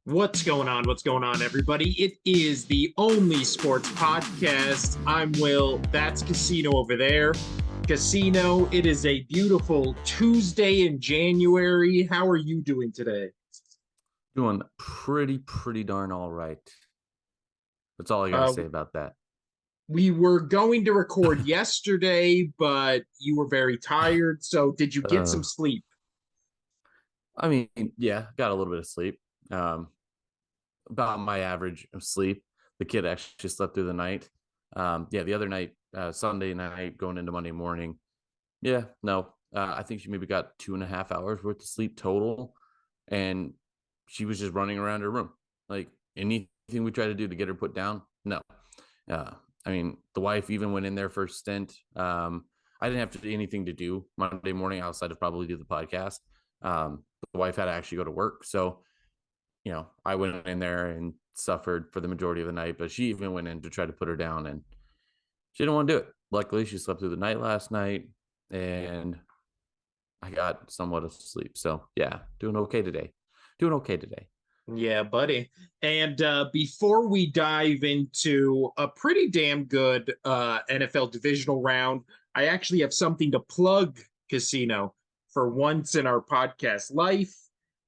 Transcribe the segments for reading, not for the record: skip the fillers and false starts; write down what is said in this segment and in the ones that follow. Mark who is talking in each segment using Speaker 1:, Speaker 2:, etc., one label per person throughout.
Speaker 1: What's going on? What's going on, everybody? It is the only sports podcast. I'm Will. That's Casino over there. Casino, it is a beautiful Tuesday in January. How are you doing today?
Speaker 2: Doing pretty darn all right. That's all I got to
Speaker 1: Uh,
Speaker 2: say about that.
Speaker 1: we were going to record yesterday, but you were very tired. So, did you get
Speaker 2: Uh,
Speaker 1: some sleep?
Speaker 2: I mean, yeah, got a little bit of sleep. Um, about my average of sleep. The kid actually slept through the night. Yeah, the other night, Sunday night, going into Monday morning. Yeah, no, I think she maybe got 2.5 hours worth of sleep total, and she was just running around her room. Like anything we tried to do to get her put down, no. Uh, I mean, the wife even went in there for a stint. I didn't have to do anything to do Monday morning outside of probably do the podcast. The wife had to actually go to work. So, I went in there and suffered for the majority of the night, but she even went in to try to put her down and she didn't want to do it. Luckily, she slept through the night last night and I got somewhat of sleep. So, yeah, doing okay today. Doing okay today.
Speaker 1: Yeah, buddy. And before we dive into a pretty damn good NFL divisional round, I actually have something to plug, Casino, for once in our podcast life.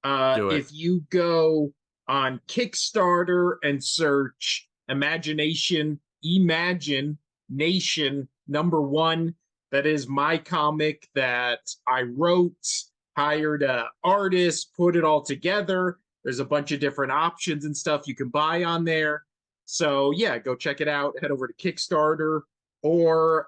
Speaker 2: Do it.
Speaker 1: If you go on Kickstarter and search Imagine Nation #1, that is my comic that I wrote, hired an artist, put it all together. There's a bunch of different options and stuff you can buy on there. So yeah, go check it out. Head over to Kickstarter or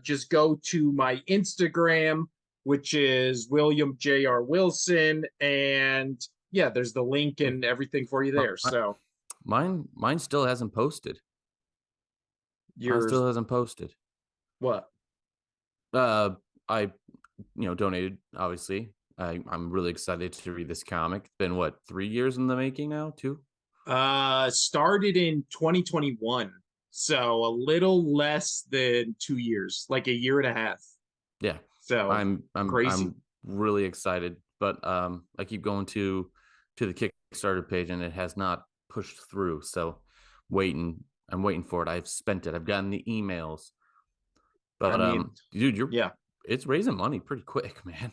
Speaker 1: just go to my Instagram, which is William J.R. Wilson. And yeah, there's the link and everything for you there. So
Speaker 2: Mine still hasn't posted. Mine
Speaker 1: yours,
Speaker 2: still hasn't posted.
Speaker 1: what?
Speaker 2: Uh, I donated. Obviously, I'm really excited to read this comic. It's been what 3 years in the making now? Two.
Speaker 1: Started in 2021. So a little less than 2 years, like a year and a half.
Speaker 2: Yeah,
Speaker 1: So crazy.
Speaker 2: I'm really excited, but I keep going to the Kickstarter page and it has not pushed through. So waiting, I'm waiting for it. I've spent it. I've gotten the emails,
Speaker 1: I
Speaker 2: but
Speaker 1: mean,
Speaker 2: dude,
Speaker 1: yeah.
Speaker 2: it's raising money pretty quick, man.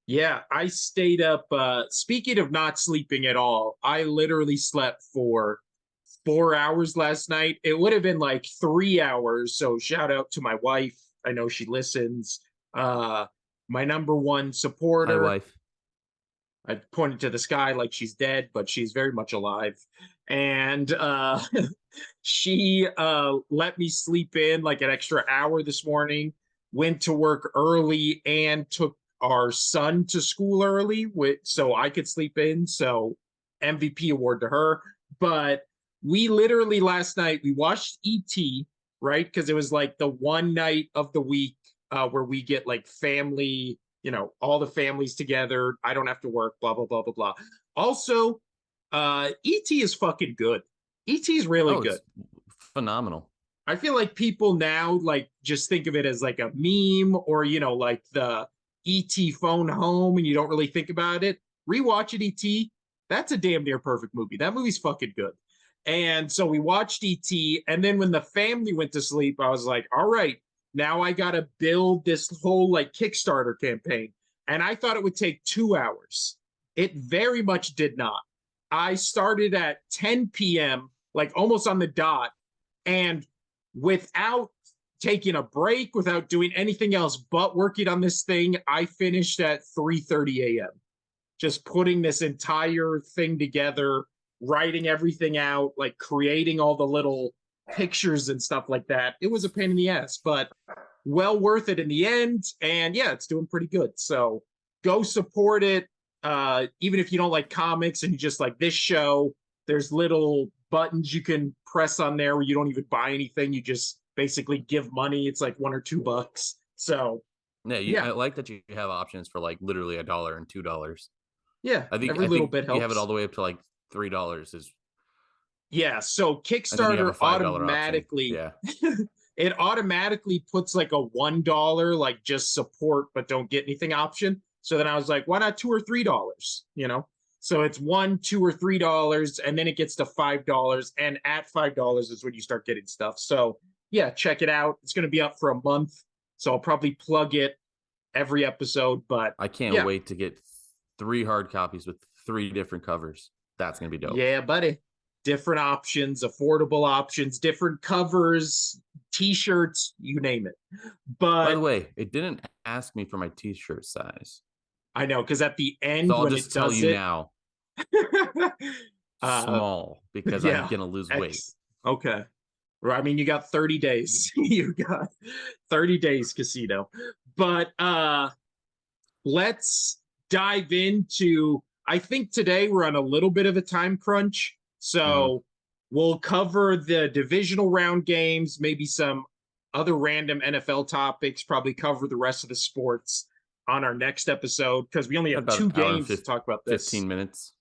Speaker 1: Yeah, I stayed up. Speaking of not sleeping at all, I literally slept for 4 hours last night. It would have been like 3 hours. So shout out to my wife. I know she listens. Uh, my #1
Speaker 2: Hi,
Speaker 1: supporter.
Speaker 2: wife.
Speaker 1: I pointed to the sky like she's dead, but she's very much alive. And she let me sleep in like an extra hour this morning, went to work early, and took our son to school early so I could sleep in. So MVP award to her. But we literally last night, we watched ET, right? Because it was like the one night of the week where we get like family, all the families together. I don't have to work, blah, blah, blah, blah, blah. Also, ET is fucking good. ET is really
Speaker 2: Oh,
Speaker 1: good.
Speaker 2: it's phenomenal.
Speaker 1: I feel like people now like just think of it as like a meme or like the ET phone home and you don't really think about it. Rewatch it, ET. That's a damn near perfect movie. That movie's fucking good. And so we watched ET, and then when the family went to sleep, I was like, all right, now I gotta build this whole like Kickstarter campaign. And I thought it would take 2 hours. It very much did not. I started at 10 p.m., like almost on the dot, and without taking a break, without doing anything else but working on this thing, I finished at 3:30 a.m. Just putting this entire thing together, writing everything out, like creating all the little pictures and stuff like that. It was a pain in the ass, but well worth it in the end. And yeah, it's doing pretty good. So go support it. Even if you don't like comics and you just like this show, there's little buttons you can press on there where you don't even buy anything. You just basically give money. It's like $1 or $2. So
Speaker 2: Yeah,
Speaker 1: yeah,
Speaker 2: I like that you have options for like literally $1 and $2.
Speaker 1: yeah,
Speaker 2: I think
Speaker 1: every
Speaker 2: I
Speaker 1: little
Speaker 2: think
Speaker 1: bit
Speaker 2: you have it all
Speaker 1: helps.
Speaker 2: the way up to like $3 is,
Speaker 1: Yeah, so
Speaker 2: and then you have a
Speaker 1: Kickstarter
Speaker 2: $5 option.
Speaker 1: automatically
Speaker 2: Yeah.
Speaker 1: it automatically puts like a $1 like just support but don't get anything option. So then I was like, why not $2 or $3? So it's $1, $2, or $3, and then it gets to $5. And at $5 is when you start getting stuff. So yeah, check it out. It's going to be up for a month. So I'll probably plug it every episode. But
Speaker 2: I can't
Speaker 1: yeah.
Speaker 2: wait to get 3 hard copies with 3 different covers. That's going to be dope.
Speaker 1: Yeah, buddy. Different options, affordable options, different covers, t-shirts, you name it. But
Speaker 2: by the way, it didn't ask me for my t-shirt size.
Speaker 1: I know, because at the end,
Speaker 2: so I'll
Speaker 1: when
Speaker 2: just
Speaker 1: it
Speaker 2: tell
Speaker 1: does
Speaker 2: you
Speaker 1: it,
Speaker 2: now. Small, because
Speaker 1: yeah,
Speaker 2: I'm gonna lose weight.
Speaker 1: Okay. I mean, you got 30 days. You got 30 days, Casino. But let's dive into, I think today we're on a little bit of a time crunch. So we'll cover the divisional round games, maybe some other random NFL topics, probably cover the rest of the sports on our next episode, because we only have 2 games to talk about this.
Speaker 2: 15 minutes.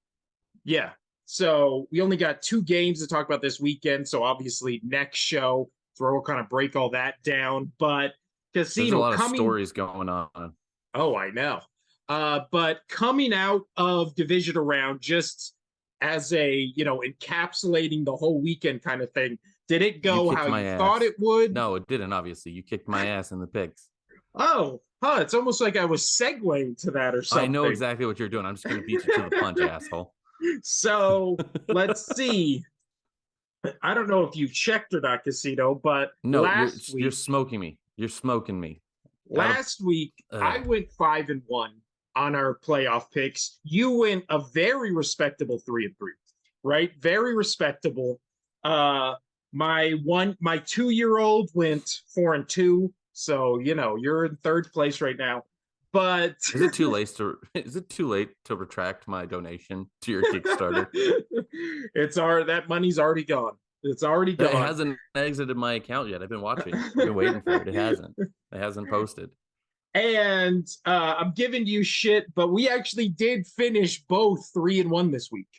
Speaker 1: Yeah. So we only got 2 games to talk about this weekend. So obviously next show, where we'll kind of break all that down. But Casino,
Speaker 2: there's a lot of stories going on.
Speaker 1: Oh, I know. But coming out of divisional round, just as a, encapsulating the whole weekend kind of thing, did it go how you thought it would?
Speaker 2: No, it didn't, obviously. You kicked my ass in the picks.
Speaker 1: Oh, it's almost like I was segueing to that or something.
Speaker 2: I know exactly what you're doing. I'm just going to beat you to the punch, asshole.
Speaker 1: So let's see. I don't know if you've checked or not, Casino, but
Speaker 2: no, you're smoking me. You're smoking me.
Speaker 1: Last week, I went 5-1 on our playoff picks. You went a very respectable 3-3, right? Very respectable. My 2-year-old went 4-2. So, you're in 3rd place right now. But
Speaker 2: is it too late to retract my donation to your Kickstarter?
Speaker 1: That money's already gone. It's already gone.
Speaker 2: It hasn't exited my account yet. I've been watching. I've been waiting for it. It hasn't. It hasn't posted.
Speaker 1: And I'm giving you shit, but we actually did finish both 3-1 this week.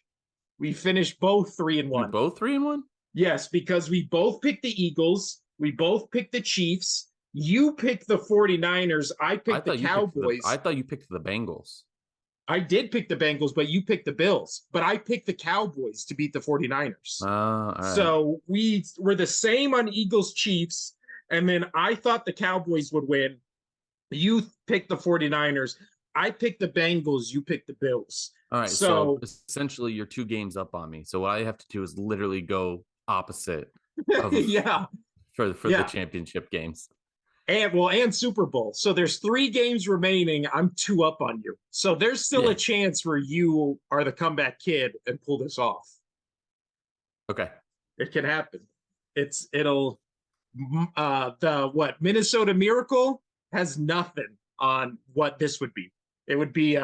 Speaker 1: We finished both 3-1.
Speaker 2: You both 3-1?
Speaker 1: Yes, because we both picked the Eagles. We both picked the Chiefs. You picked the 49ers. I picked the Cowboys.
Speaker 2: I thought you picked the Bengals.
Speaker 1: I did pick the Bengals, but you picked the Bills. But I picked the Cowboys to beat the 49ers.
Speaker 2: All right.
Speaker 1: So we were the same on Eagles Chiefs. And then I thought the Cowboys would win. You picked the 49ers. I picked the Bengals. You picked the Bills.
Speaker 2: All right. So essentially, you're 2 games up on me. So what I have to do is literally go opposite of for the championship games.
Speaker 1: And Super Bowl. So there's 3 games remaining. I'm 2 up on you. So there's still a chance where you are the comeback kid and pull this off.
Speaker 2: Okay.
Speaker 1: It can happen. Minnesota Miracle has nothing on what this would be. It would be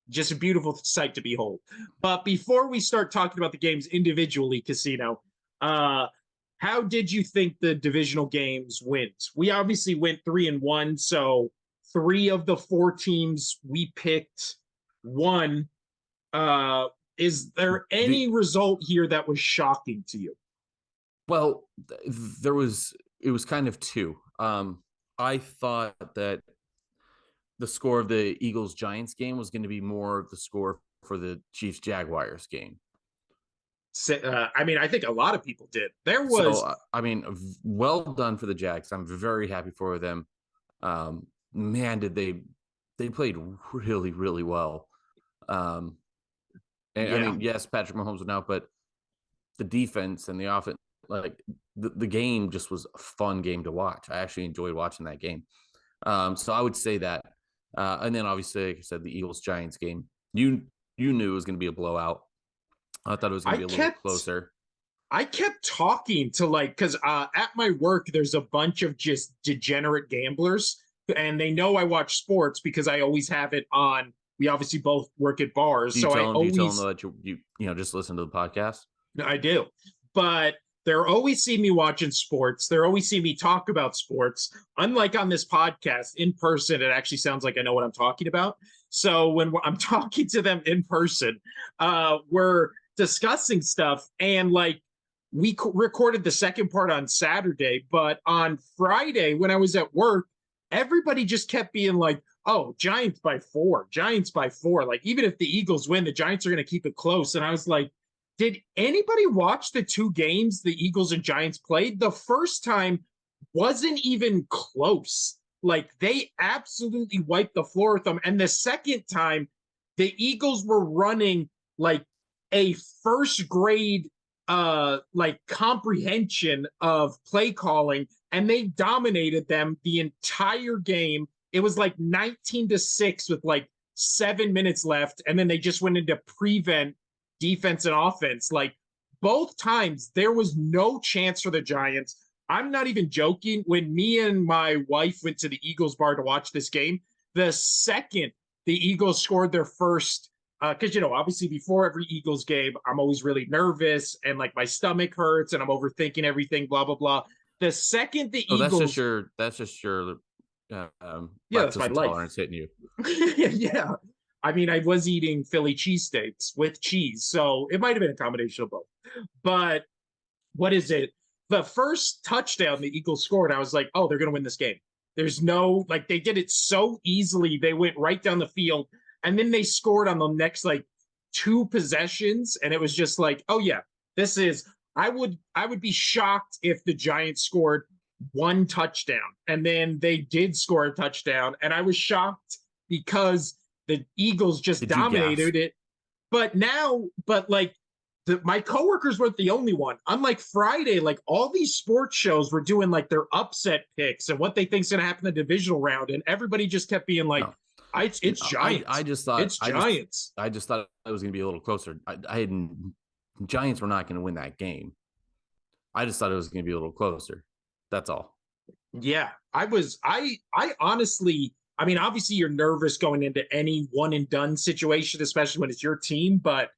Speaker 1: just a beautiful sight to behold. But before we start talking about the games individually, Casino, how did you think the divisional games went? We obviously went 3-1, so 3 of the 4 teams we picked won. Is there any result here that was shocking to you?
Speaker 2: Well, it was kind of 2. I thought that the score of the Eagles-Giants game was going to be more of the score for the Chiefs-Jaguars game.
Speaker 1: I think a lot of people did. There was,
Speaker 2: well done for the Jags. I'm very happy for them. Man, did they played really, really well. I mean, yes, Patrick Mahomes went out, but the defense and the offense, like the game just was a fun game to watch. I actually enjoyed watching that game. So I would say that. And then obviously, like I said, the Eagles-Giants game, you knew it was going to be a blowout. I thought it was going to be a little closer.
Speaker 1: I kept talking to because at my work, there's a bunch of just degenerate gamblers, and they know I watch sports because I always have it on. We obviously both work at bars.
Speaker 2: Do you tell them that you just listen to the podcast?
Speaker 1: I do. But they're always see me watching sports. They're always see me talk about sports. Unlike on this podcast, in person, it actually sounds like I know what I'm talking about. So when I'm talking to them in person, we're discussing stuff, and we recorded the second part on Saturday, but on Friday when I was at work, everybody just kept being like, oh, Giants by 4, Giants by 4. Like, even if the Eagles win, the Giants are going to keep it close. And I was like, did anybody watch the 2 games the Eagles and Giants played? The first time wasn't even close. Like, they absolutely wiped the floor with them. And the second time, the Eagles were running like a first grade like comprehension of play calling, and they dominated them the entire game. It was like 19-6 with like 7 minutes left, and then they just went into prevent defense and offense. Like, both times there was no chance for the Giants. I'm not even joking. When me and my wife went to the Eagles bar to watch this game, the second the Eagles scored their first, because, obviously before every Eagles game, I'm always really nervous and like my stomach hurts and I'm overthinking everything, blah, blah, blah. The second the
Speaker 2: Oh,
Speaker 1: Eagles.
Speaker 2: That's just your
Speaker 1: Yeah, that's
Speaker 2: lactose
Speaker 1: my life.
Speaker 2: intolerance hitting you.
Speaker 1: Yeah. I mean, I was eating Philly cheesesteaks with cheese, so it might have been a combination of both. But what is it? The first touchdown the Eagles scored, I was like, oh, they're going to win this game. There's no, like, they did it so easily. They went right down the field, and then they scored on the next, like, 2 possessions, and it was just like, oh, yeah, this is, I would be shocked if the Giants scored 1 touchdown, and then they did score a touchdown, and I was shocked because the Eagles just dominated it. But like, my coworkers weren't the only one. Unlike Friday, like, all these sports shows were doing like their upset picks and what they think's going to happen in the divisional round, and everybody just kept being like, "It's Giants."
Speaker 2: I just thought
Speaker 1: it's Giants.
Speaker 2: I just thought it was going to be a little closer. Giants were not going to win that game. I just thought it was going to be a little closer. That's all.
Speaker 1: Yeah, I honestly, I mean, obviously you're nervous going into any one and done situation, especially when it's your team, but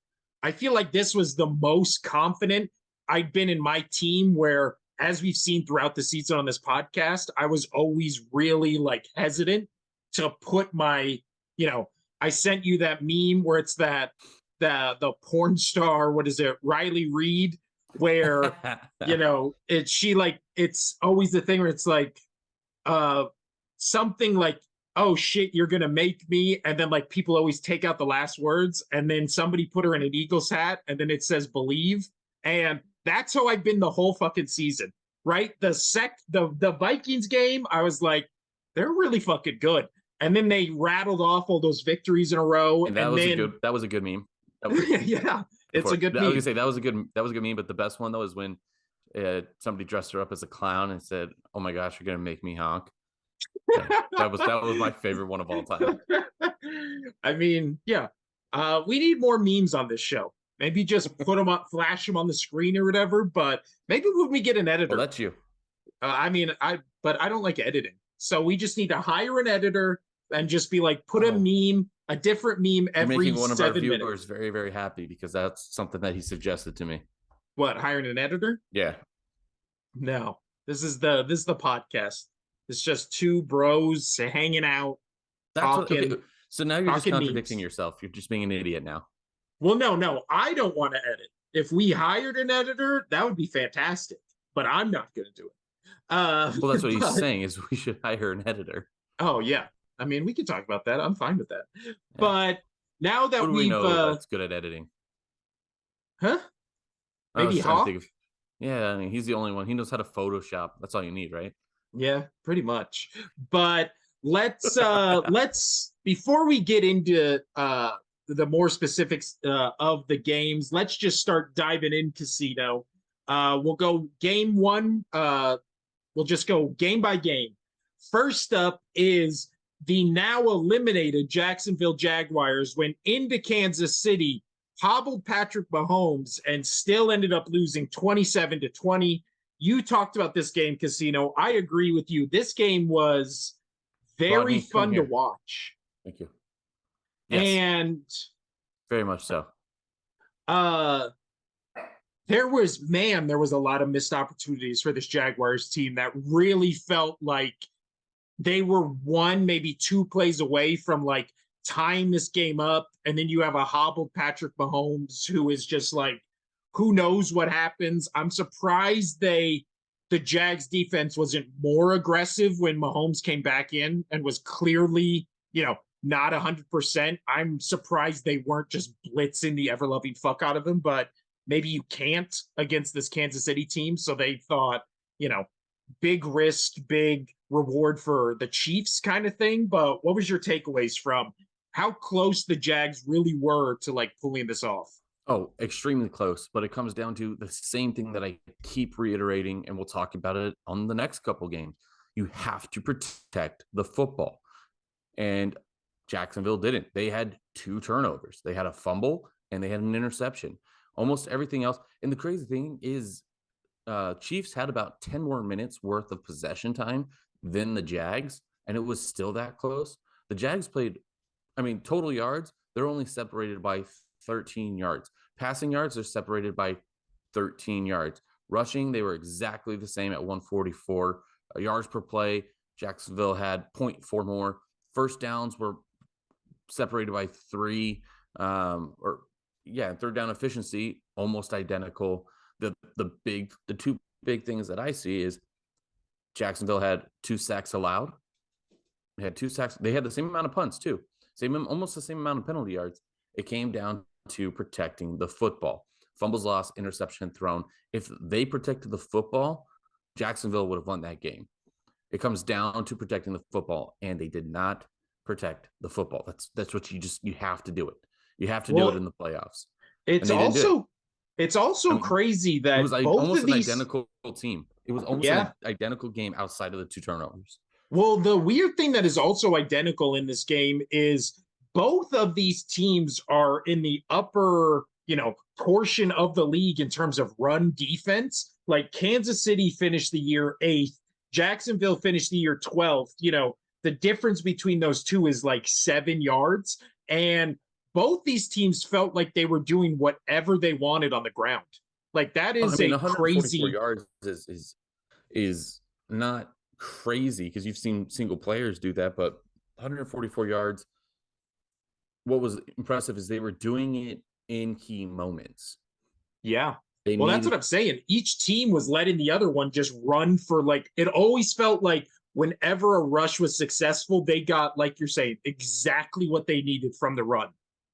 Speaker 1: I feel like this was the most confident I'd been in my team, where, as we've seen throughout the season on this podcast, I was always really like hesitant to put my, I sent you that meme where it's that the porn star, what is it, Riley Reid, where, it's always the thing where it's like something like, oh shit, you're gonna make me, and then like people always take out the last words, and then somebody put her in an Eagles hat, and then it says believe, and that's how I've been the whole fucking season, right? The Vikings game, I was like, they're really fucking good, and then they rattled off all those victories in a row,
Speaker 2: and that was a good meme.
Speaker 1: Yeah, it's a good meme.
Speaker 2: I was gonna say that was a good meme, but the best one though is when somebody dressed her up as a clown and said, "Oh my gosh, you're gonna make me honk." That was my favorite one of all time.
Speaker 1: I mean, yeah, we need more memes on this show. Maybe just put them up, flash them on the screen or whatever. But maybe when we get an editor,
Speaker 2: well, that's you.
Speaker 1: But I don't like editing, so we just need to hire an editor and just be like, put a meme, a different meme every 7 minutes. You're making one of our viewers
Speaker 2: very, very happy, because that's something that he suggested to me.
Speaker 1: What, hiring an editor?
Speaker 2: Yeah.
Speaker 1: No, this is the podcast. It's just 2 bros hanging out, talking.
Speaker 2: Okay. So now you're just contradicting yourself. You're just being an idiot now.
Speaker 1: Well, no, I don't want to edit. If we hired an editor, that would be fantastic. But I'm not going to do it.
Speaker 2: Well, that's what he's saying, is we should hire an editor.
Speaker 1: Oh yeah, I mean, we can talk about that. I'm fine with that. Yeah. But now that
Speaker 2: we know that's good at editing,
Speaker 1: huh? Maybe Hawk.
Speaker 2: Yeah, I mean, he's the only one. He knows how to Photoshop. That's all you need, right?
Speaker 1: Yeah, pretty much. But let's before we get into the more specifics of the games, let's just start diving in casino. We'll go game 1. We'll just go game by game. First up is the now eliminated Jacksonville Jaguars went into Kansas City, hobbled Patrick Mahomes, and still ended up losing 27-20. You talked about this game, Casino. I agree with you. This game was very fun to watch.
Speaker 2: Thank you.
Speaker 1: Yes. And
Speaker 2: very much so.
Speaker 1: There was a lot of missed opportunities for this Jaguars team that really felt like they were 1, maybe 2 plays away from like tying this game up. And then you have a hobbled Patrick Mahomes who is just like, who knows what happens. I'm surprised the Jags defense wasn't more aggressive when Mahomes came back in and was clearly, not 100%. I'm surprised they weren't just blitzing the ever loving fuck out of him, but maybe you can't against this Kansas City team. So they thought, big risk, big reward for the Chiefs kind of thing. But what was your takeaways from how close the Jags really were to like pulling this off?
Speaker 2: Oh, extremely close. But it comes down to the same thing that I keep reiterating, and we'll talk about it on the next couple games. You have to protect the football. And Jacksonville didn't. They had 2 turnovers. They had a fumble and they had an interception. Almost everything else. And the crazy thing is, Chiefs had about 10 more minutes worth of possession time than the Jags, and it was still that close. The Jags played, total yards, they're only separated by 13 yards. Passing yards, they're separated by 13 yards. Rushing, they were exactly the same at 144 yards per play. Jacksonville had 0.4 more. First downs were separated by 3, third down efficiency, almost identical. The 2 big things that I see is Jacksonville had 2 sacks allowed. They had 2 sacks. They had the same amount of punts too. Almost the same amount of penalty yards. It came down to protecting the football. Fumbles lost, interception thrown. If they protected the football, Jacksonville would have won that game. It comes down to protecting the football, and they did not protect the football. That's what you have to do it. You have to do it in the playoffs.
Speaker 1: It's also crazy that
Speaker 2: it was
Speaker 1: both
Speaker 2: almost
Speaker 1: of these,
Speaker 2: an identical team. It was almost an identical game outside of the 2 turnovers.
Speaker 1: Well, the weird thing that is also identical in this game is both of these teams are in the upper, portion of the league in terms of run defense. Like Kansas City finished the year 8th, Jacksonville finished the year 12th. The difference between those two is like 7 yards. And both these teams felt like they were doing whatever they wanted on the ground. Like that is a
Speaker 2: 144
Speaker 1: crazy
Speaker 2: yards is not crazy because you've seen single players do that, but 144 yards. What was impressive is they were doing it in key moments.
Speaker 1: Yeah. Well, that's what I'm saying. Each team was letting the other one just run for it always felt like whenever a rush was successful, they got, like you're saying, exactly what they needed from the run.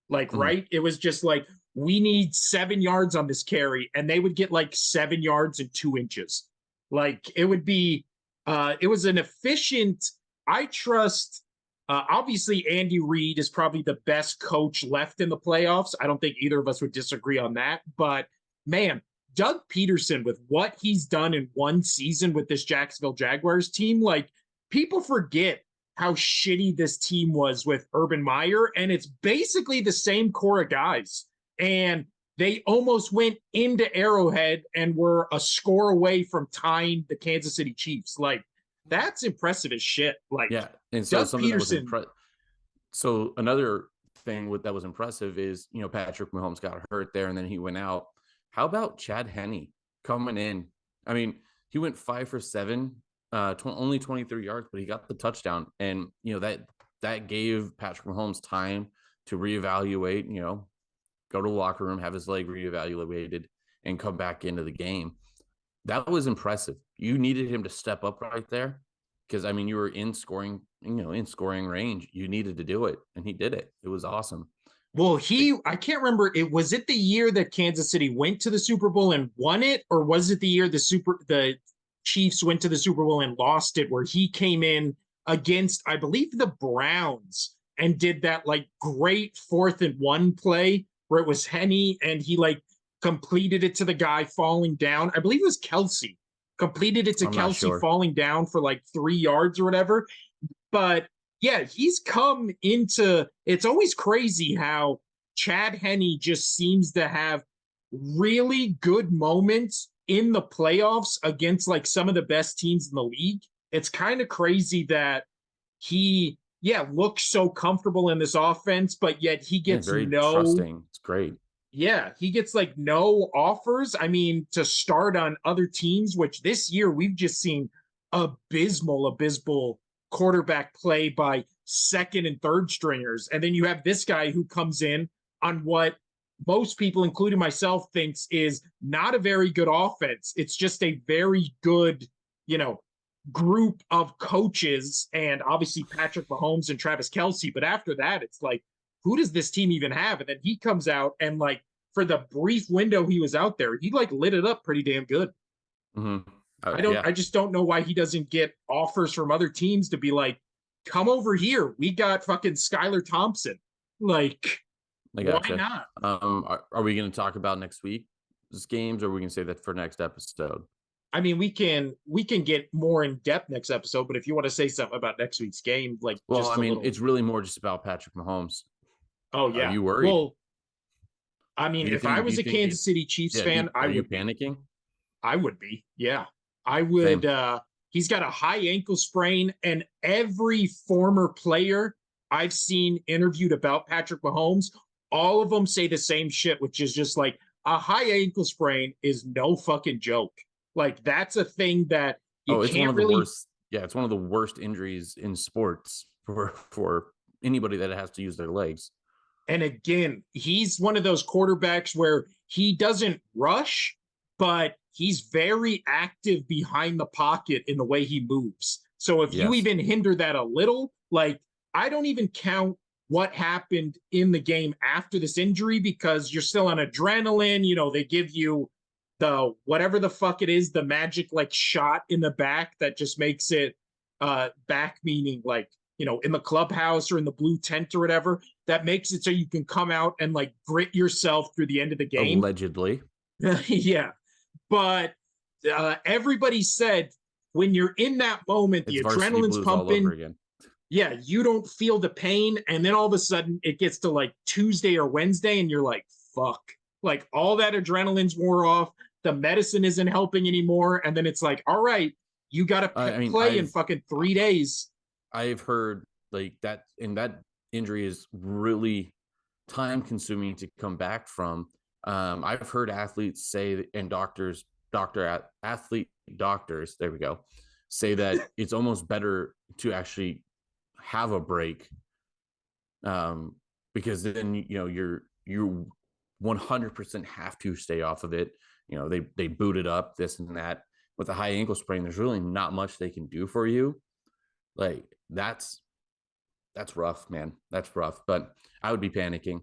Speaker 1: Right? It was just like, we need 7 yards on this carry, and they would get 7 yards and 2 inches. It would be, it was an efficient, I trust, obviously Andy Reid is probably the best coach left in the playoffs. I don't think either of us would disagree on that, but man, Doug Peterson, with what he's done in one season with this Jacksonville Jaguars team, people forget how shitty this team was with Urban Meyer, and it's basically the same core of guys. And they almost went into Arrowhead and were a score away from tying the Kansas City Chiefs. That's impressive as shit.
Speaker 2: And so
Speaker 1: Doug Peterson.
Speaker 2: So another thing that was impressive is, Patrick Mahomes got hurt there and then he went out. How about Chad Henne coming in? He went 5 for 7, only 23 yards, but he got the touchdown. And, that gave Patrick Mahomes time to reevaluate, go to the locker room, have his leg reevaluated, and come back into the game. That was impressive. You needed him to step up right there because, you were in scoring range. You needed to do it, and he did it. It was awesome.
Speaker 1: Well, I can't remember. Was it the year that Kansas City went to the Super Bowl and won it? Or was it the year the Chiefs went to the Super Bowl and lost it, where he came in against, I believe, the Browns and did that great 4th and 1 play where it was Henne and he completed it to the guy falling down. I believe it was Kelsey. Completed it to Kelsey falling down for 3 yards or whatever. But yeah, he's come into, it's always crazy how Chad Henne just seems to have really good moments in the playoffs against some of the best teams in the league. It's kind of crazy that he, looks so comfortable in this offense, but yet he gets
Speaker 2: very trusting. It's great.
Speaker 1: Yeah, he gets no offers. To start on other teams, which this year we've just seen abysmal quarterback play by 2nd and 3rd stringers. And then you have this guy who comes in on what most people, including myself, thinks is not a very good offense. It's just a very good, group of coaches and obviously Patrick Mahomes and Travis Kelce. But after that, it's like, who does this team even have? And then he comes out and like for the brief window he was out there, he like lit it up pretty damn good.
Speaker 2: Mm-hmm.
Speaker 1: I just don't know why he doesn't get offers from other teams to be like, come over here. We got fucking Skylar Thompson. Like,
Speaker 2: I
Speaker 1: why
Speaker 2: gotcha.
Speaker 1: not?
Speaker 2: Are we going to talk about next week's games, or are we going to say that for next episode?
Speaker 1: I mean, we can get more in depth next episode, but if you want to say something about next week's game, like
Speaker 2: Well,
Speaker 1: just
Speaker 2: I
Speaker 1: a
Speaker 2: mean,
Speaker 1: little.
Speaker 2: it's really more just about Patrick Mahomes.
Speaker 1: Oh
Speaker 2: Are
Speaker 1: yeah.
Speaker 2: you worried?
Speaker 1: Well, I mean, if I was a Kansas City Chiefs fan,
Speaker 2: are you
Speaker 1: would be.
Speaker 2: panicking?
Speaker 1: I would be. Yeah. I would.
Speaker 2: Same.
Speaker 1: He's got a high ankle sprain, and every former player I've seen interviewed about Patrick Mahomes, all of them say the same shit, which is just like a high ankle sprain is no fucking joke. Like that's a thing that you
Speaker 2: It's one
Speaker 1: can't
Speaker 2: of the
Speaker 1: really.
Speaker 2: worst. Yeah, it's one of the worst injuries in sports for anybody that has to use their legs.
Speaker 1: And again, he's one of those quarterbacks where he doesn't rush, but he's very active behind the pocket in the way he moves. So if you even hinder that a little, like I don't even count what happened in the game after this injury because you're still on adrenaline. You know, they give you the whatever the fuck it is, the magic like shot in the back that just makes it back, meaning like, you know, in the clubhouse or in the blue tent or whatever, that makes it so you can come out and like grit yourself through the end of the game.
Speaker 2: Allegedly.
Speaker 1: Yeah. But everybody said when you're in that moment, the adrenaline's pumping. All over again. Yeah, you don't feel the pain. And then all of a sudden it gets to like Tuesday or Wednesday and you're like, fuck. Like all that adrenaline's wore off. The medicine isn't helping anymore. And then it's like, all right, you got to play in fucking 3 days.
Speaker 2: I've heard like that, and that injury is really time consuming to come back from. I've heard athletes say, and athlete doctors, there we go, say that it's almost better to actually have a break, because then you know you 100% have to stay off of it. You know, they boot it up, this and that. With a high ankle sprain, there's really not much they can do for you. Like that's rough, man. That's rough. But I would be panicking.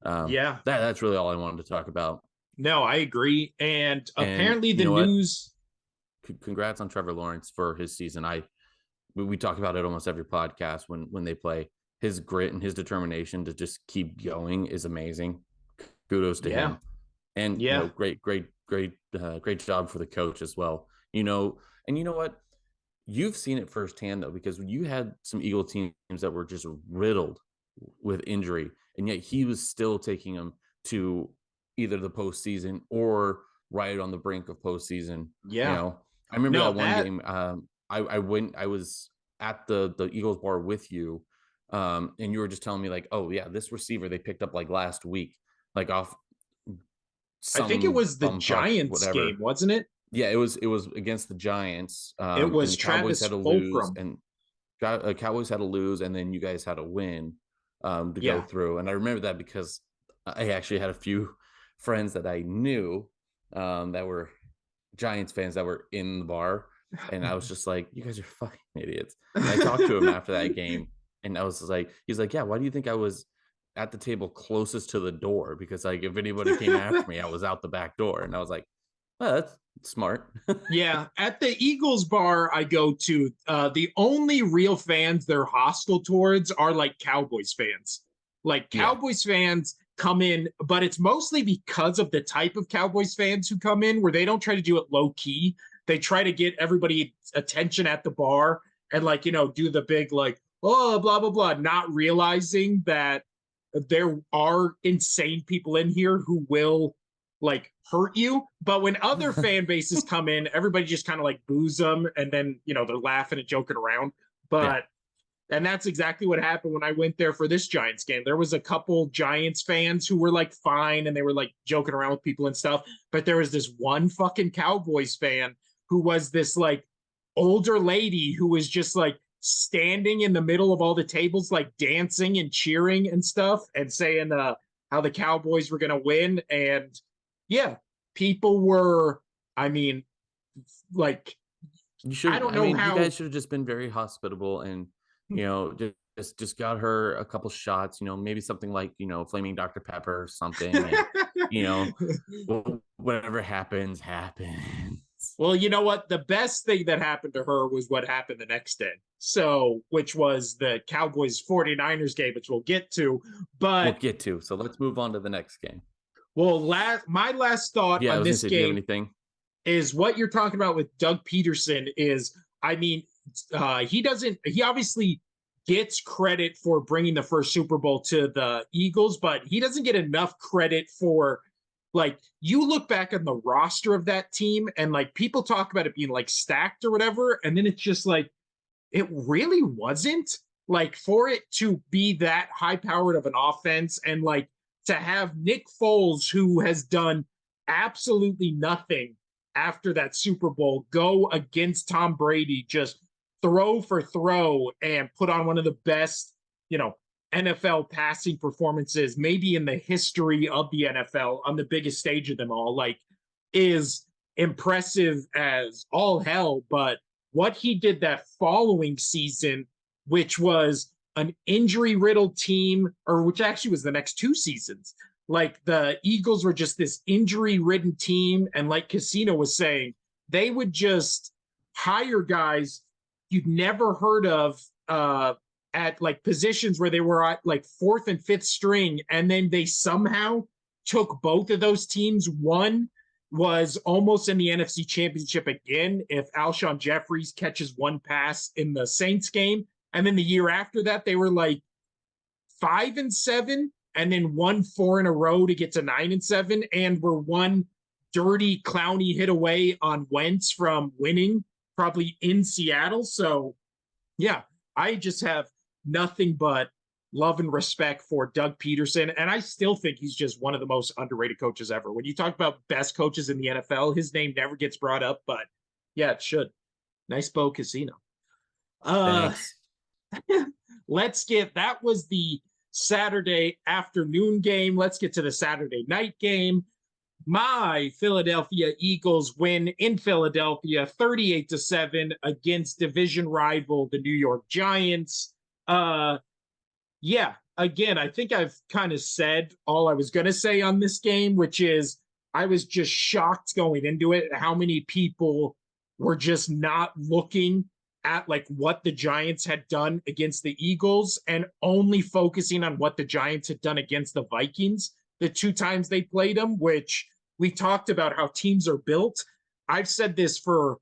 Speaker 1: Yeah,
Speaker 2: that's really all I wanted to talk about.
Speaker 1: No, I agree. And apparently the news.
Speaker 2: Congrats on Trevor Lawrence for his season. We talk about it almost every podcast when they play. His grit and his determination to just keep going is amazing. Kudos to him. And you know, great job for the coach as well. You know, and you know what? You've seen it firsthand though, because you had some Eagle teams that were just riddled with injury, and yet he was still taking them to either the postseason or right on the brink of postseason.
Speaker 1: Yeah.
Speaker 2: You know, I remember that one game. I was at the Eagles bar with you, and you were just telling me like, oh yeah, this receiver they picked up like last week, like off.
Speaker 1: I think it was the Giants game, wasn't it?
Speaker 2: Yeah, it was against the Giants.
Speaker 1: It was Travis had to lose,
Speaker 2: and Cowboys had to lose, and then you guys had to win to go through. And I remember that because I actually had a few friends that I knew that were Giants fans that were in the bar, and I was just like, "You guys are fucking idiots." And I talked to him after that game, and I was like, "He's like, yeah, why do you think I was at the table closest to the door? Because like if anybody came after me, I was out the back door." And I was like, "Oh, that's smart."
Speaker 1: Yeah, at the Eagles bar I go to, the only real fans they're hostile towards are like Cowboys fans. Like Cowboys fans come in, but it's mostly because of the type of Cowboys fans who come in, where they don't try to do it low key. They try to get everybody's attention at the bar and like, you know, do the big like, oh, blah, blah, blah, not realizing that there are insane people in here who will like hurt you. But when other fan bases come in, everybody just kind of like boos them, and then, you know, they're laughing and joking around. But and that's exactly what happened when I went there for this Giants game. There was a couple Giants fans who were like fine, and they were like joking around with people and stuff. But there was this one fucking Cowboys fan who was this like older lady who was just like standing in the middle of all the tables, like dancing and cheering and stuff, and saying how the Cowboys were going to win. And yeah, people were, I mean, like
Speaker 2: You
Speaker 1: I
Speaker 2: should.
Speaker 1: don't
Speaker 2: I
Speaker 1: know
Speaker 2: mean, you
Speaker 1: how.
Speaker 2: guys should have just been very hospitable and, just got her a couple shots. Maybe something like flaming Dr. Pepper or something, and you know, whatever happens, happens.
Speaker 1: Well, you know what? The best thing that happened to her was what happened the next day. So, which was the Cowboys 49ers game, which we'll get to.
Speaker 2: We'll
Speaker 1: But,
Speaker 2: get to. So let's move on to the next game.
Speaker 1: well, my last thought
Speaker 2: Yeah, I
Speaker 1: on
Speaker 2: was gonna
Speaker 1: this
Speaker 2: say, do you have
Speaker 1: game
Speaker 2: anything?
Speaker 1: is what you're talking about with Doug Peterson is, I mean, he obviously gets credit for bringing the first Super Bowl to the Eagles, but he doesn't get enough credit for, like, you look back on the roster of that team and like people talk about it being like stacked or whatever. And then it's just like, it really wasn't, like, for it to be that high powered of an offense and like to have Nick Foles, who has done absolutely nothing after that Super Bowl, go against Tom Brady, just throw for throw and put on one of the best, you know, NFL passing performances, maybe in the history of the NFL on the biggest stage of them all, like, is impressive as all hell. But what he did that following season, which was an injury riddled team, or which actually was the next two seasons, like the Eagles were just this injury ridden team. And like Casino was saying, they would just hire guys you'd never heard of at like positions where they were at like fourth and fifth string. And then they somehow took both of those teams. One was almost in the NFC Championship again if Alshon Jeffries catches one pass in the Saints game. And then the year after that, they were like 5-7 and then won 4 in a row to get to 9-7 and were one dirty clowny hit away on Wentz from winning, probably in Seattle. So yeah, I just have nothing but love and respect for Doug Peterson. And I still think he's just one of the most underrated coaches ever. When you talk about best coaches in the NFL, his name never gets brought up, but yeah, it should. Nice bow, Casino.
Speaker 2: Thanks.
Speaker 1: That was the Saturday afternoon game. Let's get to the Saturday night game. My Philadelphia Eagles win in Philadelphia 38-7 against division rival the New York Giants. Yeah, again, I think I've kind of said all I was going to say on this game, which is I was just shocked going into it how many people were just not looking at like what the Giants had done against the Eagles and only focusing on what the Giants had done against the Vikings the two times they played them, which we talked about how teams are built. I've said this for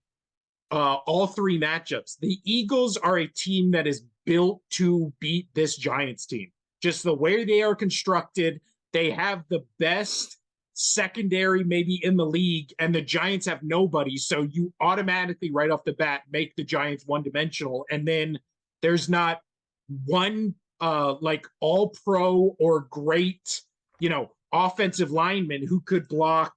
Speaker 1: all three matchups. The Eagles are a team that is built to beat this Giants team. Just the way they are constructed, they have the best secondary maybe in the league, and the Giants have nobody. So you automatically, right off the bat, make the Giants one-dimensional. And then there's not one like all-pro or great, offensive lineman who could block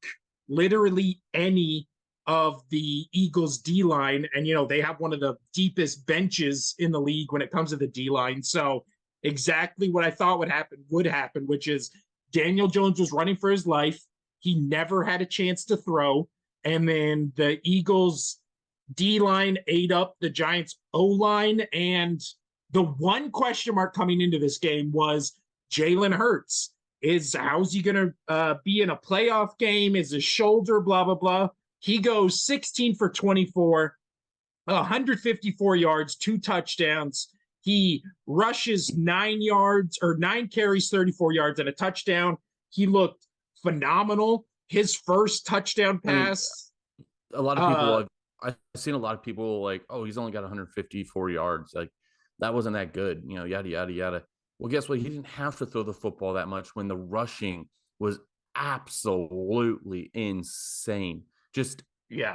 Speaker 1: literally any of the Eagles D line. And, they have one of the deepest benches in the league when it comes to the D line. So exactly what I thought would happen, which is Daniel Jones was running for his life. He never had a chance to throw. And then the Eagles D line ate up the Giants O line. And the one question mark coming into this game was Jalen Hurts. How's he going to be in a playoff game? Is his shoulder, blah, blah, blah. He goes 16 for 24, 154 yards, 2 touchdowns. He rushes 9 carries, 34 yards, and a touchdown. He looked phenomenal. His first touchdown pass.
Speaker 2: A lot of people, I've seen a lot of people like, oh, he's only got 154 yards. Like, that wasn't that good, yada, yada, yada. Well, guess what? He didn't have to throw the football that much when the rushing was absolutely insane. Just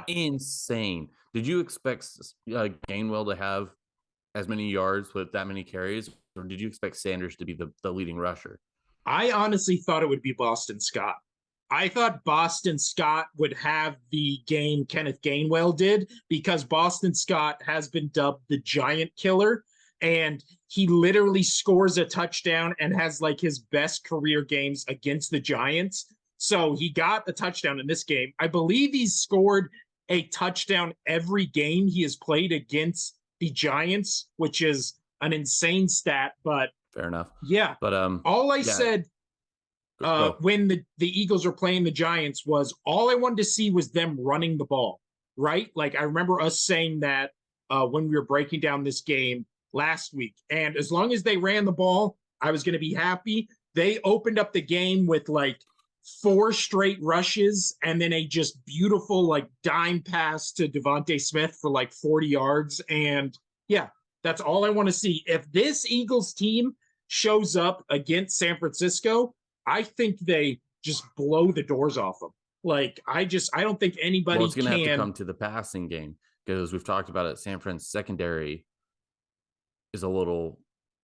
Speaker 2: insane. Did you expect Gainwell to have as many yards with that many carries, or did you expect Sanders to be the leading rusher?
Speaker 1: I honestly thought it would be Boston Scott. I thought Boston Scott would have the game Kenneth Gainwell did, because Boston Scott has been dubbed the giant killer, and he literally scores a touchdown and has like his best career games against the Giants. So he got a touchdown in this game. I believe he's scored a touchdown every game he has played against the Giants, which is an insane stat. But
Speaker 2: Fair enough.
Speaker 1: yeah,
Speaker 2: But
Speaker 1: all I
Speaker 2: yeah,
Speaker 1: said
Speaker 2: go.
Speaker 1: when the Eagles were playing the Giants was all I wanted to see was them running the ball, right? Like I remember us saying that when we were breaking down this game last week. And as long as they ran the ball, I was going to be happy. They opened up the game with like 4 straight rushes and then a just beautiful like dime pass to Devontae Smith for like 40 yards. And yeah, that's all I want to see. If this Eagles team shows up against San Francisco, I think they just blow the doors off them. Like I don't think
Speaker 2: Well,
Speaker 1: anybody
Speaker 2: it's going to have to
Speaker 1: can.
Speaker 2: come to the passing game because we've talked about it. San Fran's secondary is a little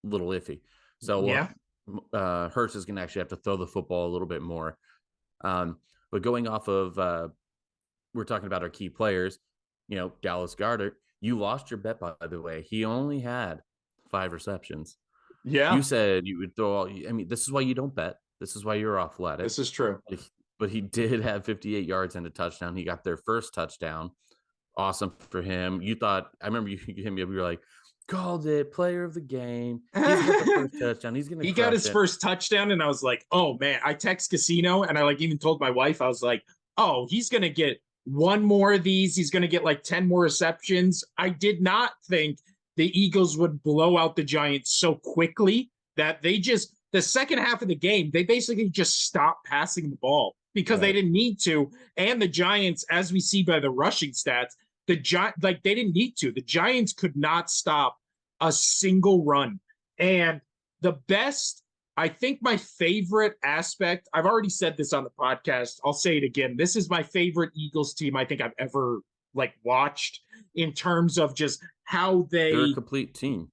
Speaker 2: iffy. So Hurts is going to actually have to throw the football a little bit more. But going off of, we're talking about our key players, Dallas Goedert, you lost your bet, by the way. He only had 5 receptions.
Speaker 1: Yeah.
Speaker 2: You said you would throw all, I mean, this is why you don't bet. This is why you're athletic.
Speaker 1: This is true.
Speaker 2: But he did have 58 yards and a touchdown. He got their first touchdown. Awesome for him. You thought, I remember you hit me up, you were like, called it, player of the game. He's got the first touchdown. He's going to
Speaker 1: He got his first touchdown, and I was like, oh, man. I text Casino, and I like even told my wife, I was like, oh, he's going to get one more of these. He's going to get like 10 more receptions. I did not think the Eagles would blow out the Giants so quickly that they just, the second half of the game, they basically just stopped passing the ball because they didn't need to. And the Giants, as we see by the rushing stats, they didn't need to. The Giants could not stop a single run. And the best, I think my favorite aspect, I've already said this on the podcast, I'll say it again. This is my favorite Eagles team I think I've ever like watched in terms of just how
Speaker 2: they're a complete team.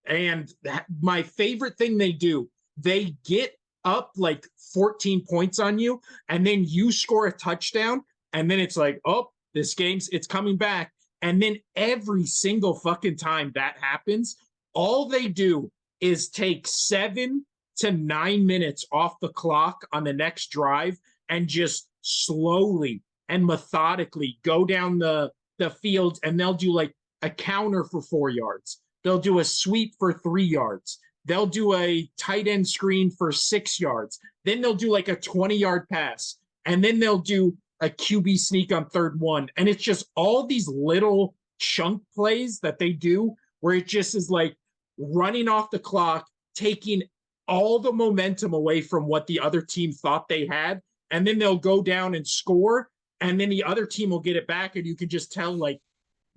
Speaker 1: And my favorite thing they do, they get up like 14 points on you, and then you score a touchdown, and then it's like, oh, it's coming back. And then every single fucking time that happens, all they do is take 7 to 9 minutes off the clock on the next drive and just slowly and methodically go down the field, and they'll do like a counter for 4 yards. They'll do a sweep for 3 yards. They'll do a tight end screen for 6 yards. Then they'll do like a 20-yard pass. And then they'll do a QB sneak on 3rd1. And it's just all these little chunk plays that they do where it just is like running off the clock, taking all the momentum away from what the other team thought they had. And then they'll go down and score. And then the other team will get it back. And you can just tell like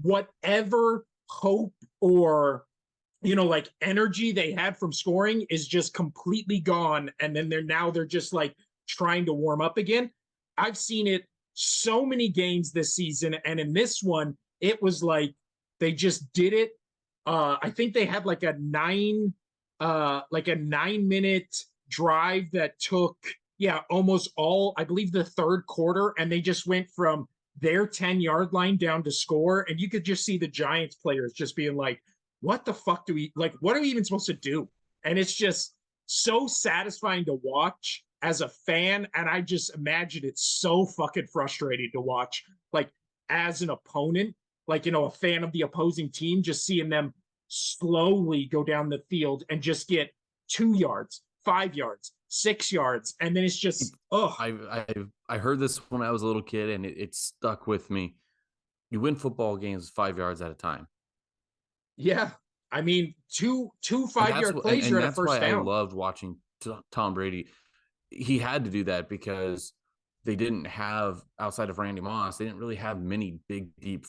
Speaker 1: whatever hope or like energy they had from scoring is just completely gone. And then they're just like trying to warm up again. I've seen it so many games this season. And in this one, it was like they just did it. I think they had like a 9-minute drive that took, almost all, I believe the 3rd quarter. And they just went from their 10-yard line down to score. And you could just see the Giants players just being like, what the fuck what are we even supposed to do? And it's just so satisfying to watch as a fan. And I just imagine it's so fucking frustrating to watch, like as an opponent, like, a fan of the opposing team, just seeing them slowly go down the field and just get 2 yards, 5 yards, 6 yards. And then it's just,
Speaker 2: I heard this when I was a little kid, and it stuck with me. You win football games 5 yards at a time.
Speaker 1: Yeah. I mean, two 5-yard plays, you're at a first down.
Speaker 2: That's why I loved watching Tom Brady. He had to do that because they didn't have, outside of Randy Moss, they didn't really have many big, deep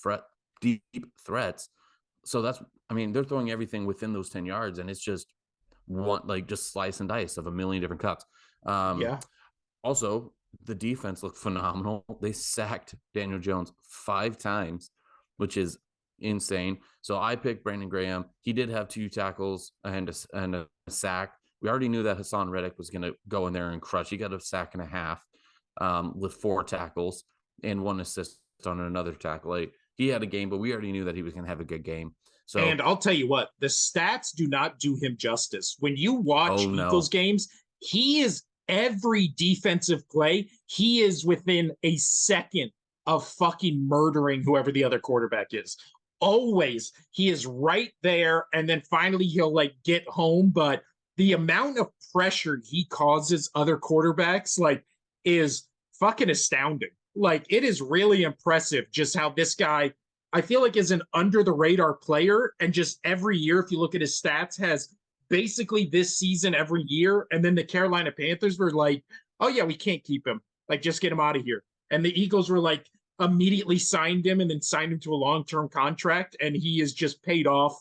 Speaker 2: threats. So they're throwing everything within those 10 yards, and it's just just slice and dice of a million different cuts. Also, the defense looked phenomenal. They sacked Daniel Jones 5 times, which is insane. So I picked Brandon Graham. He did have 2 tackles and a sack. We already knew that Hassan Reddick was going to go in there and crush. He got a sack and a half with 4 tackles and 1 assist on another tackle. He had a game, but we already knew that he was going to have a good game. So,
Speaker 1: and I'll tell you what, the stats do not do him justice. When you watch Eagles games, he is every defensive play. He is within a second of fucking murdering whoever the other quarterback is. Always. He is right there. And then finally he'll like get home. But the amount of pressure he causes other quarterbacks like is fucking astounding. Like it is really impressive just how this guy, I feel like, is an under the radar player. And just every year, if you look at his stats, has basically this season every year. And then the Carolina Panthers were like, oh yeah, we can't keep him. Like, just get him out of here. And the Eagles were like, immediately signed him and then signed him to a long-term contract. And he is just paid off,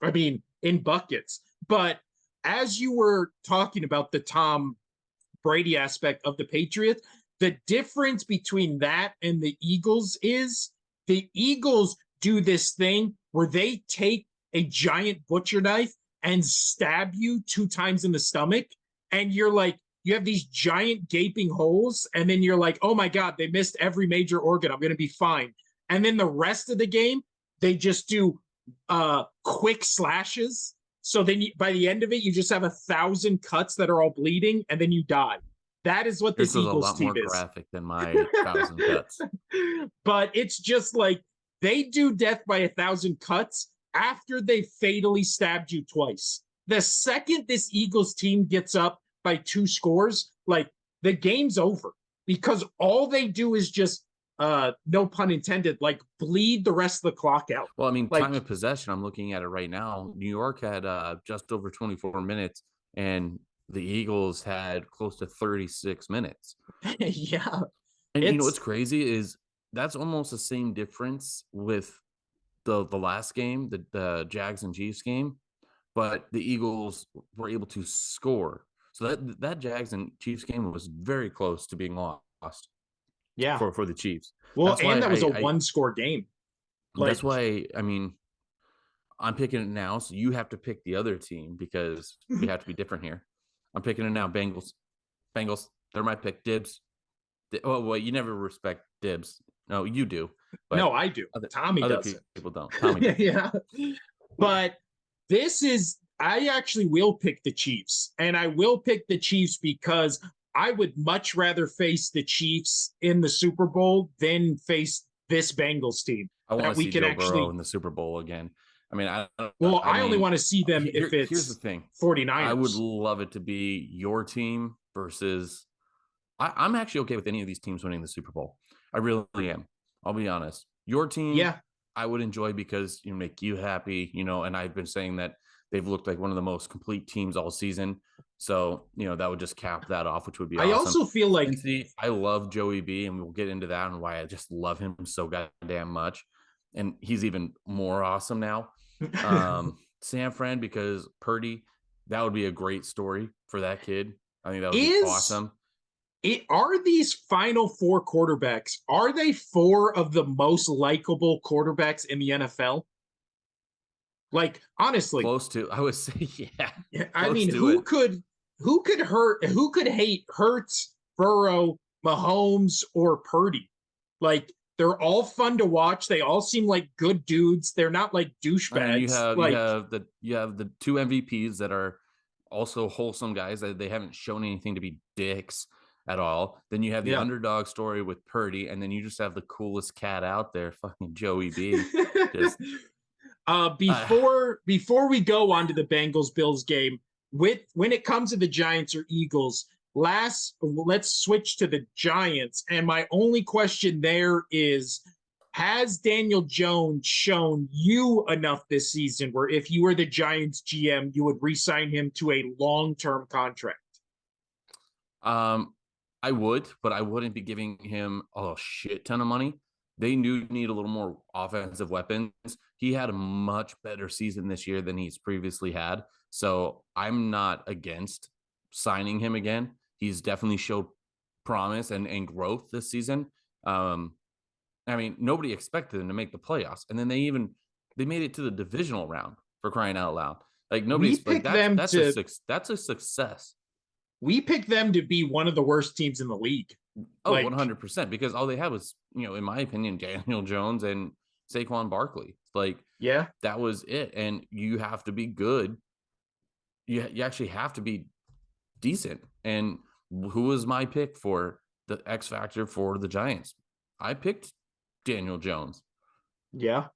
Speaker 1: I mean, in buckets. But as you were talking about the Tom Brady aspect of the Patriots, the difference between that and the Eagles is the Eagles do this thing where they take a giant butcher knife and stab you 2 times in the stomach. And you're like, you have these giant gaping holes. And then you're like, oh my God, they missed every major organ. I'm going to be fine. And then the rest of the game, they just do quick slashes. So then by the end of it, you just have 1,000 cuts that are all bleeding and then you die. That is what this Eagles team is.
Speaker 2: This was a lot more graphic than my 1,000 cuts.
Speaker 1: But it's just like they do death by 1,000 cuts after they fatally stabbed you twice. The second this Eagles team gets up by 2 scores, like the game's over because all they do is just, no pun intended, like bleed the rest of the clock out.
Speaker 2: Well, I mean,
Speaker 1: like,
Speaker 2: time of possession, I'm looking at it right now. New York had just over 24 minutes, and the Eagles had close to 36 minutes.
Speaker 1: Yeah.
Speaker 2: And you know what's crazy is that's almost the same difference with the last game, the Jags and Chiefs game, but the Eagles were able to score. So that Jags and Chiefs game was very close to being lost.
Speaker 1: Yeah.
Speaker 2: For the Chiefs.
Speaker 1: Well, and that was a 1-score game.
Speaker 2: That's why, I mean, I'm picking it now, so you have to pick the other team because we have to be different here. I'm picking it now. Bengals. They're my pick. Dibs. Oh, well, you never respect Dibs. No, you do.
Speaker 1: But no, I do. Tommy doesn't.
Speaker 2: People don't. Tommy does.
Speaker 1: Yeah. But I actually will pick the Chiefs. And I will pick the Chiefs because I would much rather face the Chiefs in the Super Bowl than face this Bengals team.
Speaker 2: I want to see Joe Burrow in the Super Bowl again. I mean, I
Speaker 1: only want to see them if it's
Speaker 2: here's the thing.
Speaker 1: 49ers.
Speaker 2: I would love it to be your team versus I'm actually okay with any of these teams winning the Super Bowl. I really am. I'll be honest. Your team,
Speaker 1: yeah,
Speaker 2: I would enjoy because you make you happy, and I've been saying that they've looked like one of the most complete teams all season. So, that would just cap that off, which would be awesome.
Speaker 1: I also feel like
Speaker 2: I love Joey B, and we'll get into that and why I just love him so goddamn much. And he's even more awesome now. San Fran, because Purdy, that would be a great story for that kid. I think that would be awesome.
Speaker 1: Are these final 4 quarterbacks, are they 4 of the most likable quarterbacks in the NFL? Like, honestly.
Speaker 2: Close to, I would say, yeah.
Speaker 1: I mean, who could hate Hurts, Burrow, Mahomes, or Purdy? Like, they're all fun to watch. They all seem like good dudes. They're not like douchebags.
Speaker 2: You have the 2 MVPs that are also wholesome guys. They haven't shown anything to be dicks at all. Then you have the underdog story with Purdy, and then you just have the coolest cat out there, fucking Joey B.
Speaker 1: Before we go on to the Bengals Bills game, when it comes to the Giants or Eagles, let's switch to the Giants. And my only question there is, has Daniel Jones shown you enough this season where if you were the Giants GM, you would re-sign him to a long-term contract?
Speaker 2: I would, but I wouldn't be giving him a shit ton of money. They need a little more offensive weapons. He had a much better season this year than he's previously had. So I'm not against signing him again. He's definitely showed promise and growth this season. I mean, nobody expected him to make the playoffs. And then they made it to the divisional round, for crying out loud. Like nobody's like that's a success.
Speaker 1: We picked them to be one of the worst teams in the league.
Speaker 2: Oh, 100%. Because all they had was, in my opinion, Daniel Jones and Saquon Barkley. Like,
Speaker 1: yeah,
Speaker 2: that was it. And you have to be good. You actually have to be decent. And who was my pick for the X factor for the Giants? I picked Daniel Jones,
Speaker 1: Yeah.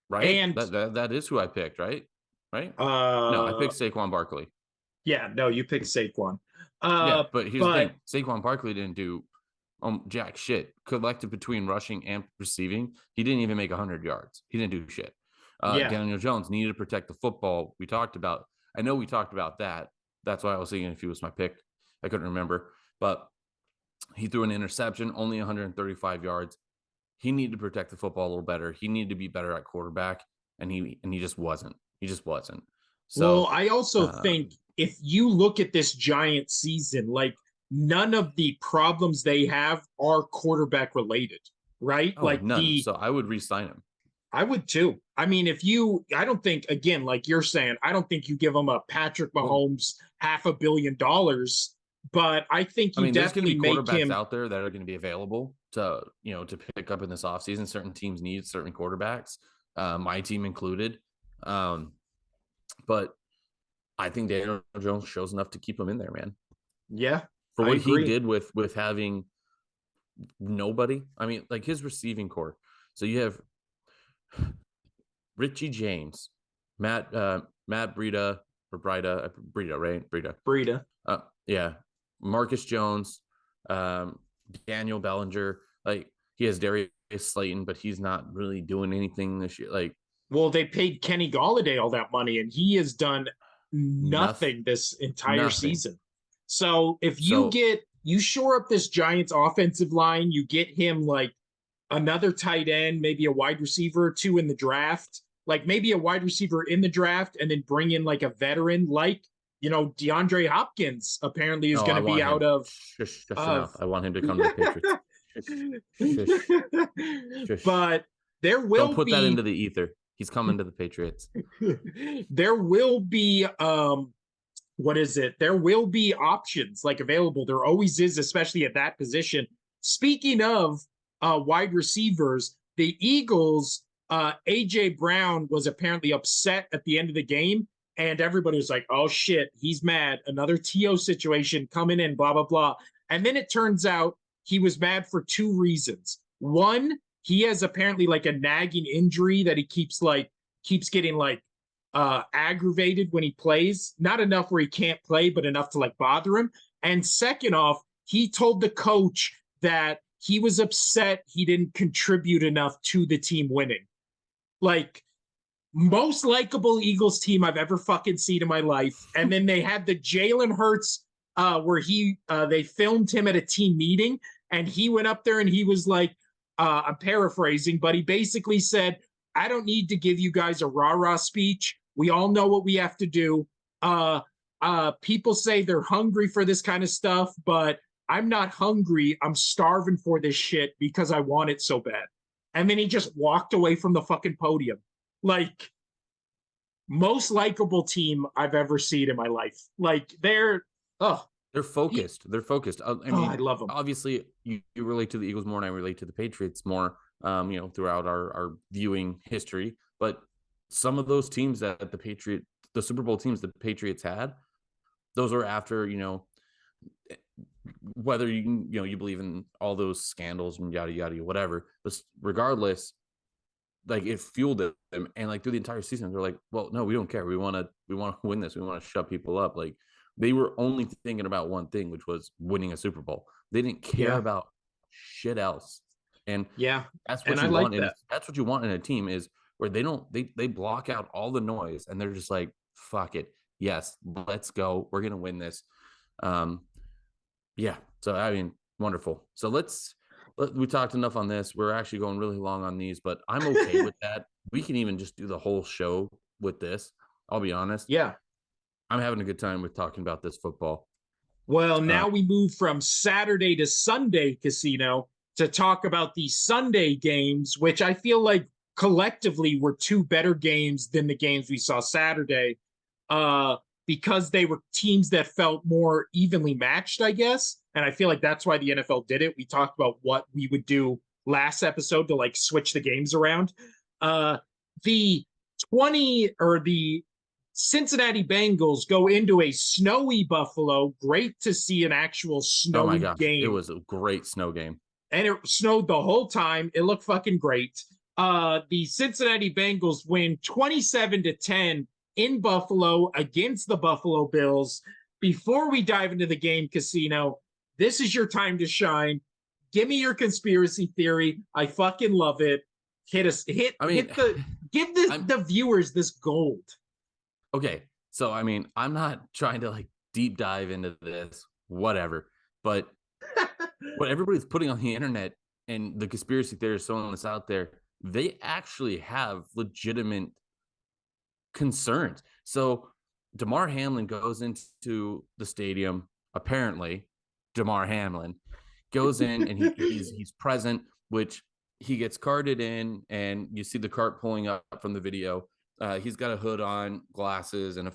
Speaker 2: right?
Speaker 1: And
Speaker 2: That is who I picked, right? Right? No, I
Speaker 1: uh
Speaker 2: picked Saquon Barkley.
Speaker 1: yeah, no, you picked Saquon.
Speaker 2: Yeah, but here's the
Speaker 1: But
Speaker 2: thing: Saquon Barkley didn't do jack shit. Collected between rushing and receiving, he didn't even make 100 yards. He didn't do shit.
Speaker 1: yeah.
Speaker 2: Daniel Jones needed to protect the football. We talked about. I know we talked about that. That's why I was thinking if he was my pick. I couldn't remember, but he threw an interception, only 135 yards. He needed to protect the football a little better. He needed to be better at quarterback, and he just wasn't. He just wasn't.
Speaker 1: Well,
Speaker 2: So,
Speaker 1: I also think if you look at this Giant season, like none of the problems they have are quarterback related, right?
Speaker 2: oh,
Speaker 1: Like
Speaker 2: none. So I would re-sign him.
Speaker 1: I would too. I mean, I don't think, again, like you're saying, I don't think you give them a Patrick
Speaker 2: Well,
Speaker 1: Mahomes $500 million, but I think
Speaker 2: I
Speaker 1: you
Speaker 2: mean, there's going to
Speaker 1: definitely
Speaker 2: be
Speaker 1: make
Speaker 2: quarterbacks
Speaker 1: him,
Speaker 2: out there that are going to be available to pick up in this offseason. Certain teams need certain quarterbacks, my team included. Um, but I think Daniel Jones shows enough to keep him in there, man.
Speaker 1: yeah,
Speaker 2: For
Speaker 1: I
Speaker 2: what he
Speaker 1: agree.
Speaker 2: did with having nobody. I mean, like his receiving core. So you have Richie James, Matt Breida or Breida, right? Breida.
Speaker 1: Breida.
Speaker 2: Yeah, Marcus Jones, um, Daniel Bellinger. Like he has Darius Slayton, but he's not really doing anything this year. Like
Speaker 1: Well, they paid Kenny Galladay all that money, and he has done
Speaker 2: nothing,
Speaker 1: nothing this entire
Speaker 2: nothing.
Speaker 1: season. So if
Speaker 2: So
Speaker 1: you shore up this Giants offensive line, you get him like another tight end, maybe a wide receiver or two in the draft, like maybe a wide receiver in the draft, and then bring in like a veteran, like DeAndre Hopkins apparently is
Speaker 2: no,
Speaker 1: going
Speaker 2: I
Speaker 1: to be
Speaker 2: want
Speaker 1: out
Speaker 2: him.
Speaker 1: of
Speaker 2: Shush, shush your
Speaker 1: of.
Speaker 2: mouth. I want him to come to the Patriots. Shush, shush, shush.
Speaker 1: But there
Speaker 2: Don't
Speaker 1: will
Speaker 2: put that into
Speaker 1: be
Speaker 2: the ether. He's coming to the Patriots.
Speaker 1: there will be what is it? There will be options like available. There always is, especially at that position. Speaking of wide receivers, the Eagles, AJ Brown was apparently upset at the end of the game, and everybody was like, "Oh shit, he's mad. Another TO situation coming in, blah blah blah." And then it turns out he was mad for two reasons. One, he has apparently like a nagging injury that he keeps getting like aggravated when he plays. Not enough where he can't play, but enough to like bother him. And second off, he told the coach that he was upset he didn't contribute enough to the team winning. Like, most likable Eagles team I've ever fucking seen in my life. And then they had the Jalen Hurts where they filmed him at a team meeting, and he went up there and he was like, I'm paraphrasing, but he basically said, I don't need to give you guys a rah-rah speech. We all know what we have to do. People say they're hungry for this kind of stuff, but I'm not hungry. I'm starving for this shit because I want it so bad. And then he just walked away from the fucking podium. Like, most likable team I've ever seen in my life. Like, oh,
Speaker 2: They're focused. They're focused. I
Speaker 1: I
Speaker 2: mean,
Speaker 1: love them.
Speaker 2: obviously, you relate to the Eagles more, and I relate to the Patriots more. Throughout our viewing history, but some of those teams that the Super Bowl teams the Patriots had, those are after whether you believe in all those scandals and yada yada whatever. But regardless, like it fueled them, and like through the entire season, they're like, well, no, we don't care. We want to win this. We want to shut people up. Like they were only thinking about one thing, which was winning a Super Bowl. They didn't care
Speaker 1: Yeah.
Speaker 2: about shit else. And
Speaker 1: Yeah.
Speaker 2: that's
Speaker 1: And
Speaker 2: what
Speaker 1: I
Speaker 2: you
Speaker 1: like
Speaker 2: want
Speaker 1: that.
Speaker 2: that's what you want in a team is where they block out all the noise and they're just like, fuck it. Yes, let's go. We're gonna win this. Um, yeah. So I mean, wonderful. So we talked enough on this. We're actually going really long on these, but I'm okay with that. We can even just do the whole show with this. I'll be honest.
Speaker 1: Yeah.
Speaker 2: I'm having a good time with talking about this football.
Speaker 1: Well,
Speaker 2: Uh,
Speaker 1: now we move from Saturday to Sunday casino to talk about the Sunday games, which I feel like collectively were two better games than the games we saw Saturday, uh, because they were teams that felt more evenly matched, I guess. And I feel like that's why the NFL did it. We talked about what we would do last episode to like switch the games around. Uh, the 20 or the Cincinnati Bengals go into a snowy Buffalo. Great to see an actual
Speaker 2: oh my
Speaker 1: snowy
Speaker 2: gosh, it
Speaker 1: game.
Speaker 2: was a great snow game.
Speaker 1: and it snowed the whole time. It looked fucking great. The Cincinnati Bengals win 27-10 in Buffalo against the Buffalo Bills. Before we dive into the game, Casino, this is your time to shine. Give me your conspiracy theory. I fucking love it. Hit us, hit,
Speaker 2: I mean,
Speaker 1: hit the, give the viewers this gold.
Speaker 2: Okay, so I mean, I'm not trying to like deep dive into this, whatever, but what everybody's putting on the internet and the conspiracy theorists throwing this out there, they actually have legitimate concerns. So Damar Hamlin goes into the stadium. Apparently, Damar Hamlin goes in and he's present, which he gets carted in, and you see the cart pulling up from the video. He's got a hood on, glasses, and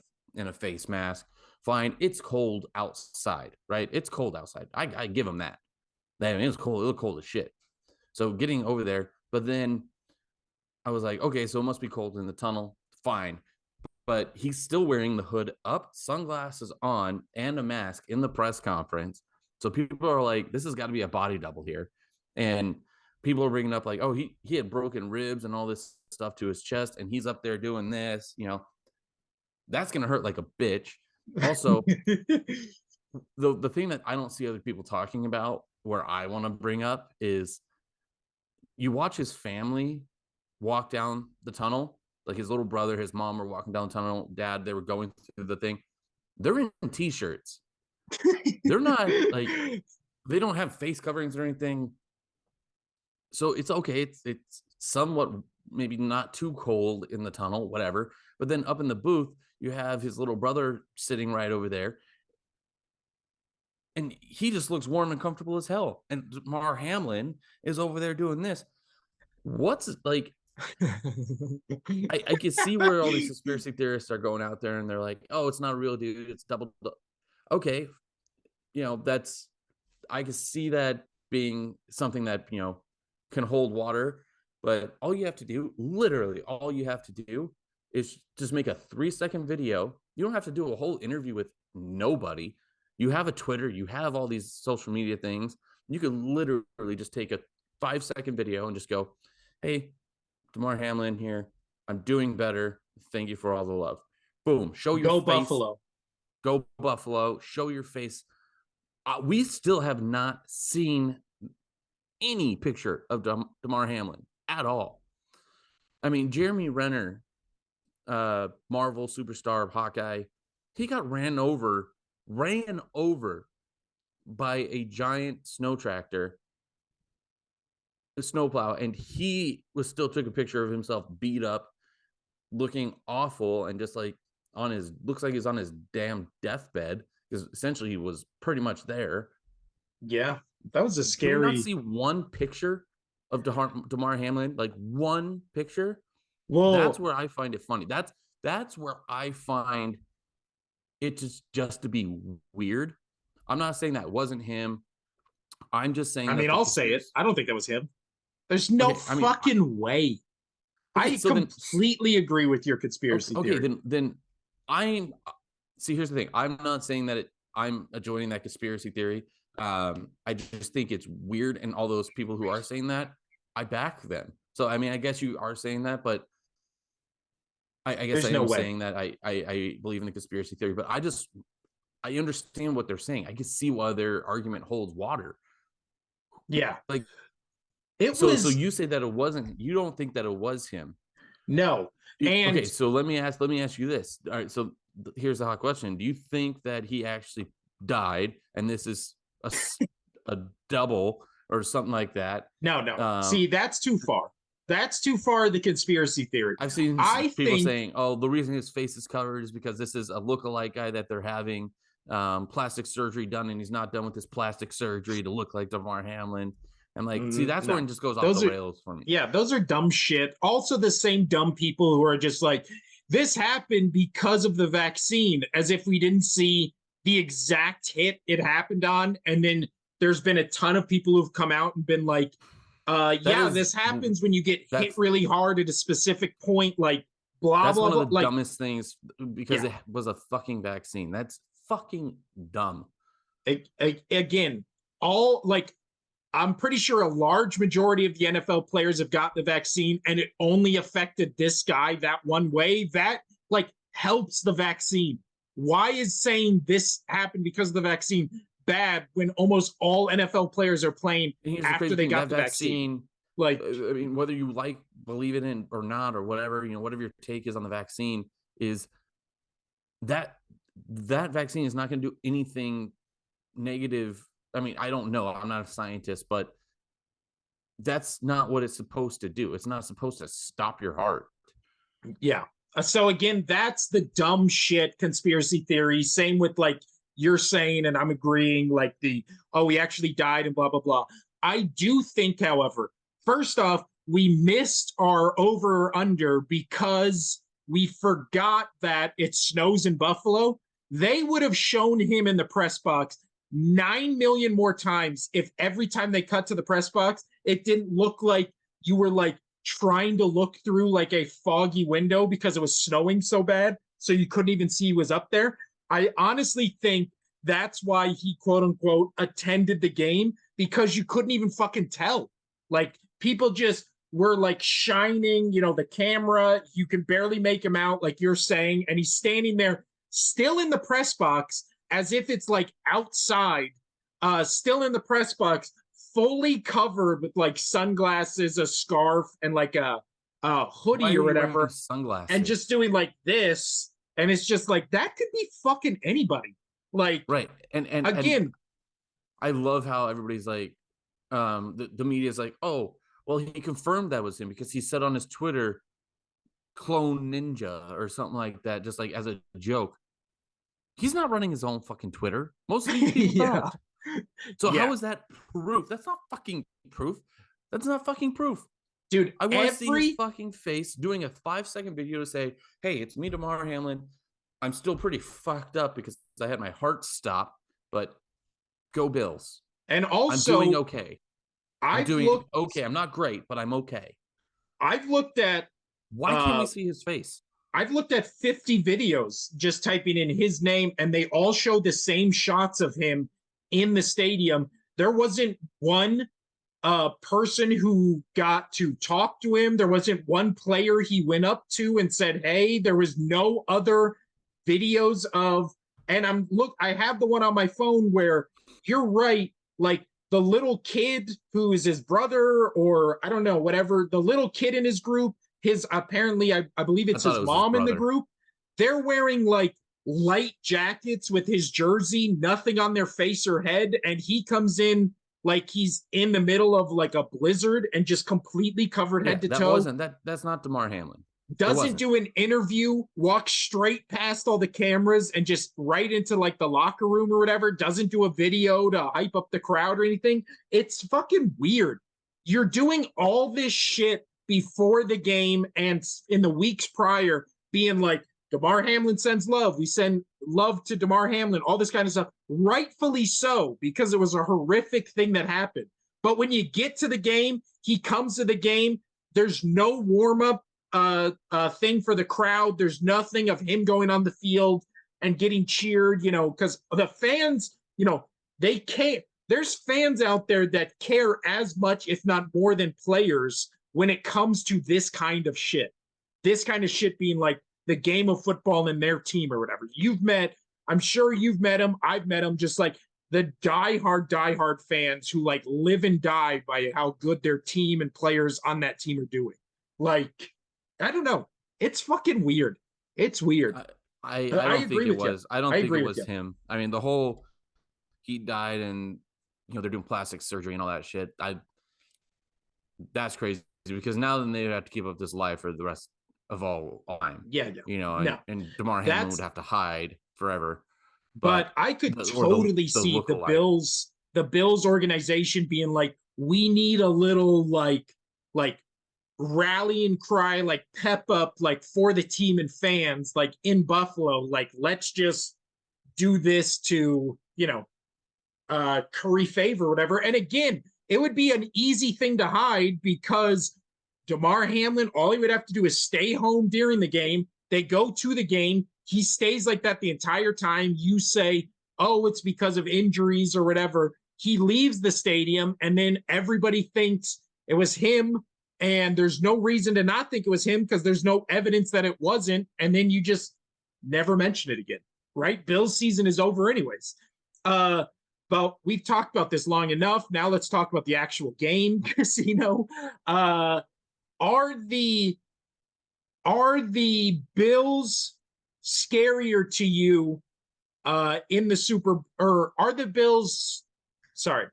Speaker 2: a face mask. Fine, it's cold outside, right? It's cold outside. I give him that. I mean, it was cold. It looked cold as shit. So getting over there, but then I was like, okay, so it must be cold in the tunnel. Fine. But he's still wearing the hood up, sunglasses on, and a mask in the press conference. So people are like, this has got to be a body double here. And people are bringing up like, oh, he had broken ribs and all this stuff to his chest, and he's up there doing this, that's going to hurt like a bitch. Also, the thing that I don't see other people talking about, where I want to bring up, is you watch his family walk down the tunnel. Like his little brother, his mom were walking down the tunnel. Dad, they were going through the thing. They're in t-shirts. They're not like, they don't have face coverings or anything. So it's okay. It's somewhat maybe not too cold in the tunnel, whatever. But then up in the booth, you have his little brother sitting right over there. And he just looks warm and comfortable as hell. And Damar Hamlin is over there doing this. What's like, I can see where all these conspiracy theorists are going out there and they're like, oh, it's not a real dude. It's double. Okay. I can see that being something that, can hold water. But all you have to do, literally all you have to do, is just make a 3-second video. You don't have to do a whole interview with nobody. You have a Twitter, you have all these social media things. You can literally just take a 5-second video and just go, hey, Damar Hamlin here. I'm doing better. Thank you for all the love. Boom. Show your
Speaker 1: Go
Speaker 2: face.
Speaker 1: Buffalo.
Speaker 2: Go Buffalo. Show your face. We still have not seen any picture of Damar Hamlin at all. I mean, Jeremy Renner, Marvel superstar Hawkeye, he got ran over by a giant snow tractor, a snowplow, and he still took a picture of himself beat up, looking awful, and just like looks like he's on his damn deathbed, because essentially he was pretty much there.
Speaker 1: Yeah, that was a scary.
Speaker 2: Can we not see one picture of Damar Hamlin? Like one picture?
Speaker 1: Well,
Speaker 2: that's where I find it funny. That's where I find it just to be weird. I'm not saying that wasn't him. I'm just saying.
Speaker 1: I mean, I'll say it. I don't think that was him. There's no fucking way.
Speaker 2: Okay,
Speaker 1: I completely agree with your conspiracy theory.
Speaker 2: Okay, then I'm. See, here's the thing. I'm not saying that I'm joining that conspiracy theory. I just think it's weird, and all those people who are saying that, I back them. So I mean, I guess you are saying that, but I guess I am saying that I believe in the conspiracy theory, but I understand what they're saying. I can see why their argument holds water.
Speaker 1: Yeah,
Speaker 2: like
Speaker 1: So
Speaker 2: you say that it wasn't. You don't think that it was him?
Speaker 1: No. And
Speaker 2: okay, so let me ask you this. All right, so here's the hot question: do you think that he actually died, and this is a double or something like that?
Speaker 1: No. See, that's too far. That's too far the conspiracy theory.
Speaker 2: I've seen people saying, oh, the reason his face is covered is because this is a lookalike guy that they're having plastic surgery done, and he's not done with his plastic surgery to look like Damar Hamlin. And like, see, that's when it just goes off the rails for me.
Speaker 1: Yeah, those are dumb shit. Also, the same dumb people who are just like, this happened because of the vaccine, as if we didn't see the exact hit it happened on. And then there's been a ton of people who've come out and been like, this happens when you get hit really hard at a specific point, like blah,
Speaker 2: that's
Speaker 1: blah,
Speaker 2: blah. That's one of the
Speaker 1: like,
Speaker 2: dumbest things, because it was a fucking vaccine. That's fucking dumb.
Speaker 1: Again, all like, I'm pretty sure a large majority of the NFL players have gotten the vaccine and it only affected this guy that one way. That like helps the vaccine. Why is saying this happened because of the vaccine bad when almost all NFL players are playing after they got the vaccine? Like,
Speaker 2: I mean, whether you believe in it or not, or whatever, whatever your take is on the vaccine, is that vaccine is not going to do anything negative. I mean, I don't know. I'm not a scientist, but that's not what it's supposed to do. It's not supposed to stop your heart.
Speaker 1: Yeah. So again, that's the dumb shit conspiracy theory. Same with like you're saying, and I'm agreeing, like he actually died and blah, blah, blah. I do think, however, first off, we missed our over or under because we forgot that it snows in Buffalo. They would have shown him in the press box 9 million more times if every time they cut to the press box, it didn't look like you were like trying to look through like a foggy window because it was snowing so bad. So you couldn't even see he was up there. I honestly think that's why he quote unquote attended the game, because you couldn't even fucking tell. Like people just were like shining, the camera, you can barely make him out, like you're saying. And he's standing there still in the press box as if it's like outside, still in the press box, fully covered with like sunglasses, a scarf, and like a hoodie or whatever,
Speaker 2: sunglasses,
Speaker 1: and just doing like this. And it's just like that could be fucking anybody. Like,
Speaker 2: right. And
Speaker 1: again,
Speaker 2: and I love how everybody's like, the media's like, oh, well, he confirmed that was him because he said on his Twitter, "Clone Ninja" or something like that, just like as a joke. He's not running his own fucking Twitter. Most of these people don't. So how is that proof? That's not fucking proof. That's not fucking proof.
Speaker 1: Dude,
Speaker 2: I want to see his fucking face doing a 5-second video to say, hey, it's me, Damar Hamlin. I'm still pretty fucked up because I had my heart stop, but go Bills.
Speaker 1: And also,
Speaker 2: I'm doing okay. Okay. I'm not great, but I'm okay.
Speaker 1: I've looked at...
Speaker 2: Why can't we see his face?
Speaker 1: I've looked at 50 videos just typing in his name, and they all show the same shots of him in the stadium. There wasn't one person who got to talk to him. There wasn't one player he went up to and said, hey. There was no other videos of... And I have the one on my phone where you're right, like the little kid who is his brother, or I don't know, whatever, the little kid in his group, apparently, I believe it's his mom in the group. They're wearing like light jackets with his jersey, nothing on their face or head. And he comes in like he's in the middle of like a blizzard and just completely covered head to toe.
Speaker 2: That's not Damar Hamlin.
Speaker 1: Doesn't do an interview, walks straight past all the cameras and just right into like the locker room or whatever. Doesn't do a video to hype up the crowd or anything. It's fucking weird. You're doing all this shit before the game and in the weeks prior, being like, Damar Hamlin sends love. We send love to Damar Hamlin, all this kind of stuff. Rightfully so, because it was a horrific thing that happened. But when you get to the game, he comes to the game. There's no warm-up thing for the crowd. There's nothing of him going on the field and getting cheered, because the fans, they can't. There's fans out there that care as much, if not more, than players when it comes to this kind of shit. This kind of shit being like the game of football and their team or whatever. I'm sure you've met them. I've met them, just like the diehard fans who like live and die by how good their team and players on that team are doing. Like, I don't know. It's fucking weird. It's weird.
Speaker 2: I don't think it was. I don't think it was him. I mean, the whole he died and they're doing plastic surgery and all that shit. That's crazy because now then they have to keep up this life for the rest of all time.
Speaker 1: Yeah.
Speaker 2: And Damar Hamlin would have to hide forever.
Speaker 1: But I could totally see the Bills organization being like, we need a little like rally and cry, like pep up, like for the team and fans, like in Buffalo, like let's just do this to, curry favor or whatever. And again, it would be an easy thing to hide because Damar Hamlin, all he would have to do is stay home during the game. They go to the game. He stays like that the entire time. You say, oh, it's because of injuries or whatever. he leaves the stadium and then everybody thinks it was him. And there's no reason to not think it was him because there's no evidence that it wasn't. And then you just never mention it again, right? Bill's season is over anyways. But we've talked about this long enough. Now let's talk about the actual game, Casino. Are the Bills scarier to you in the or are the Bills, sorry,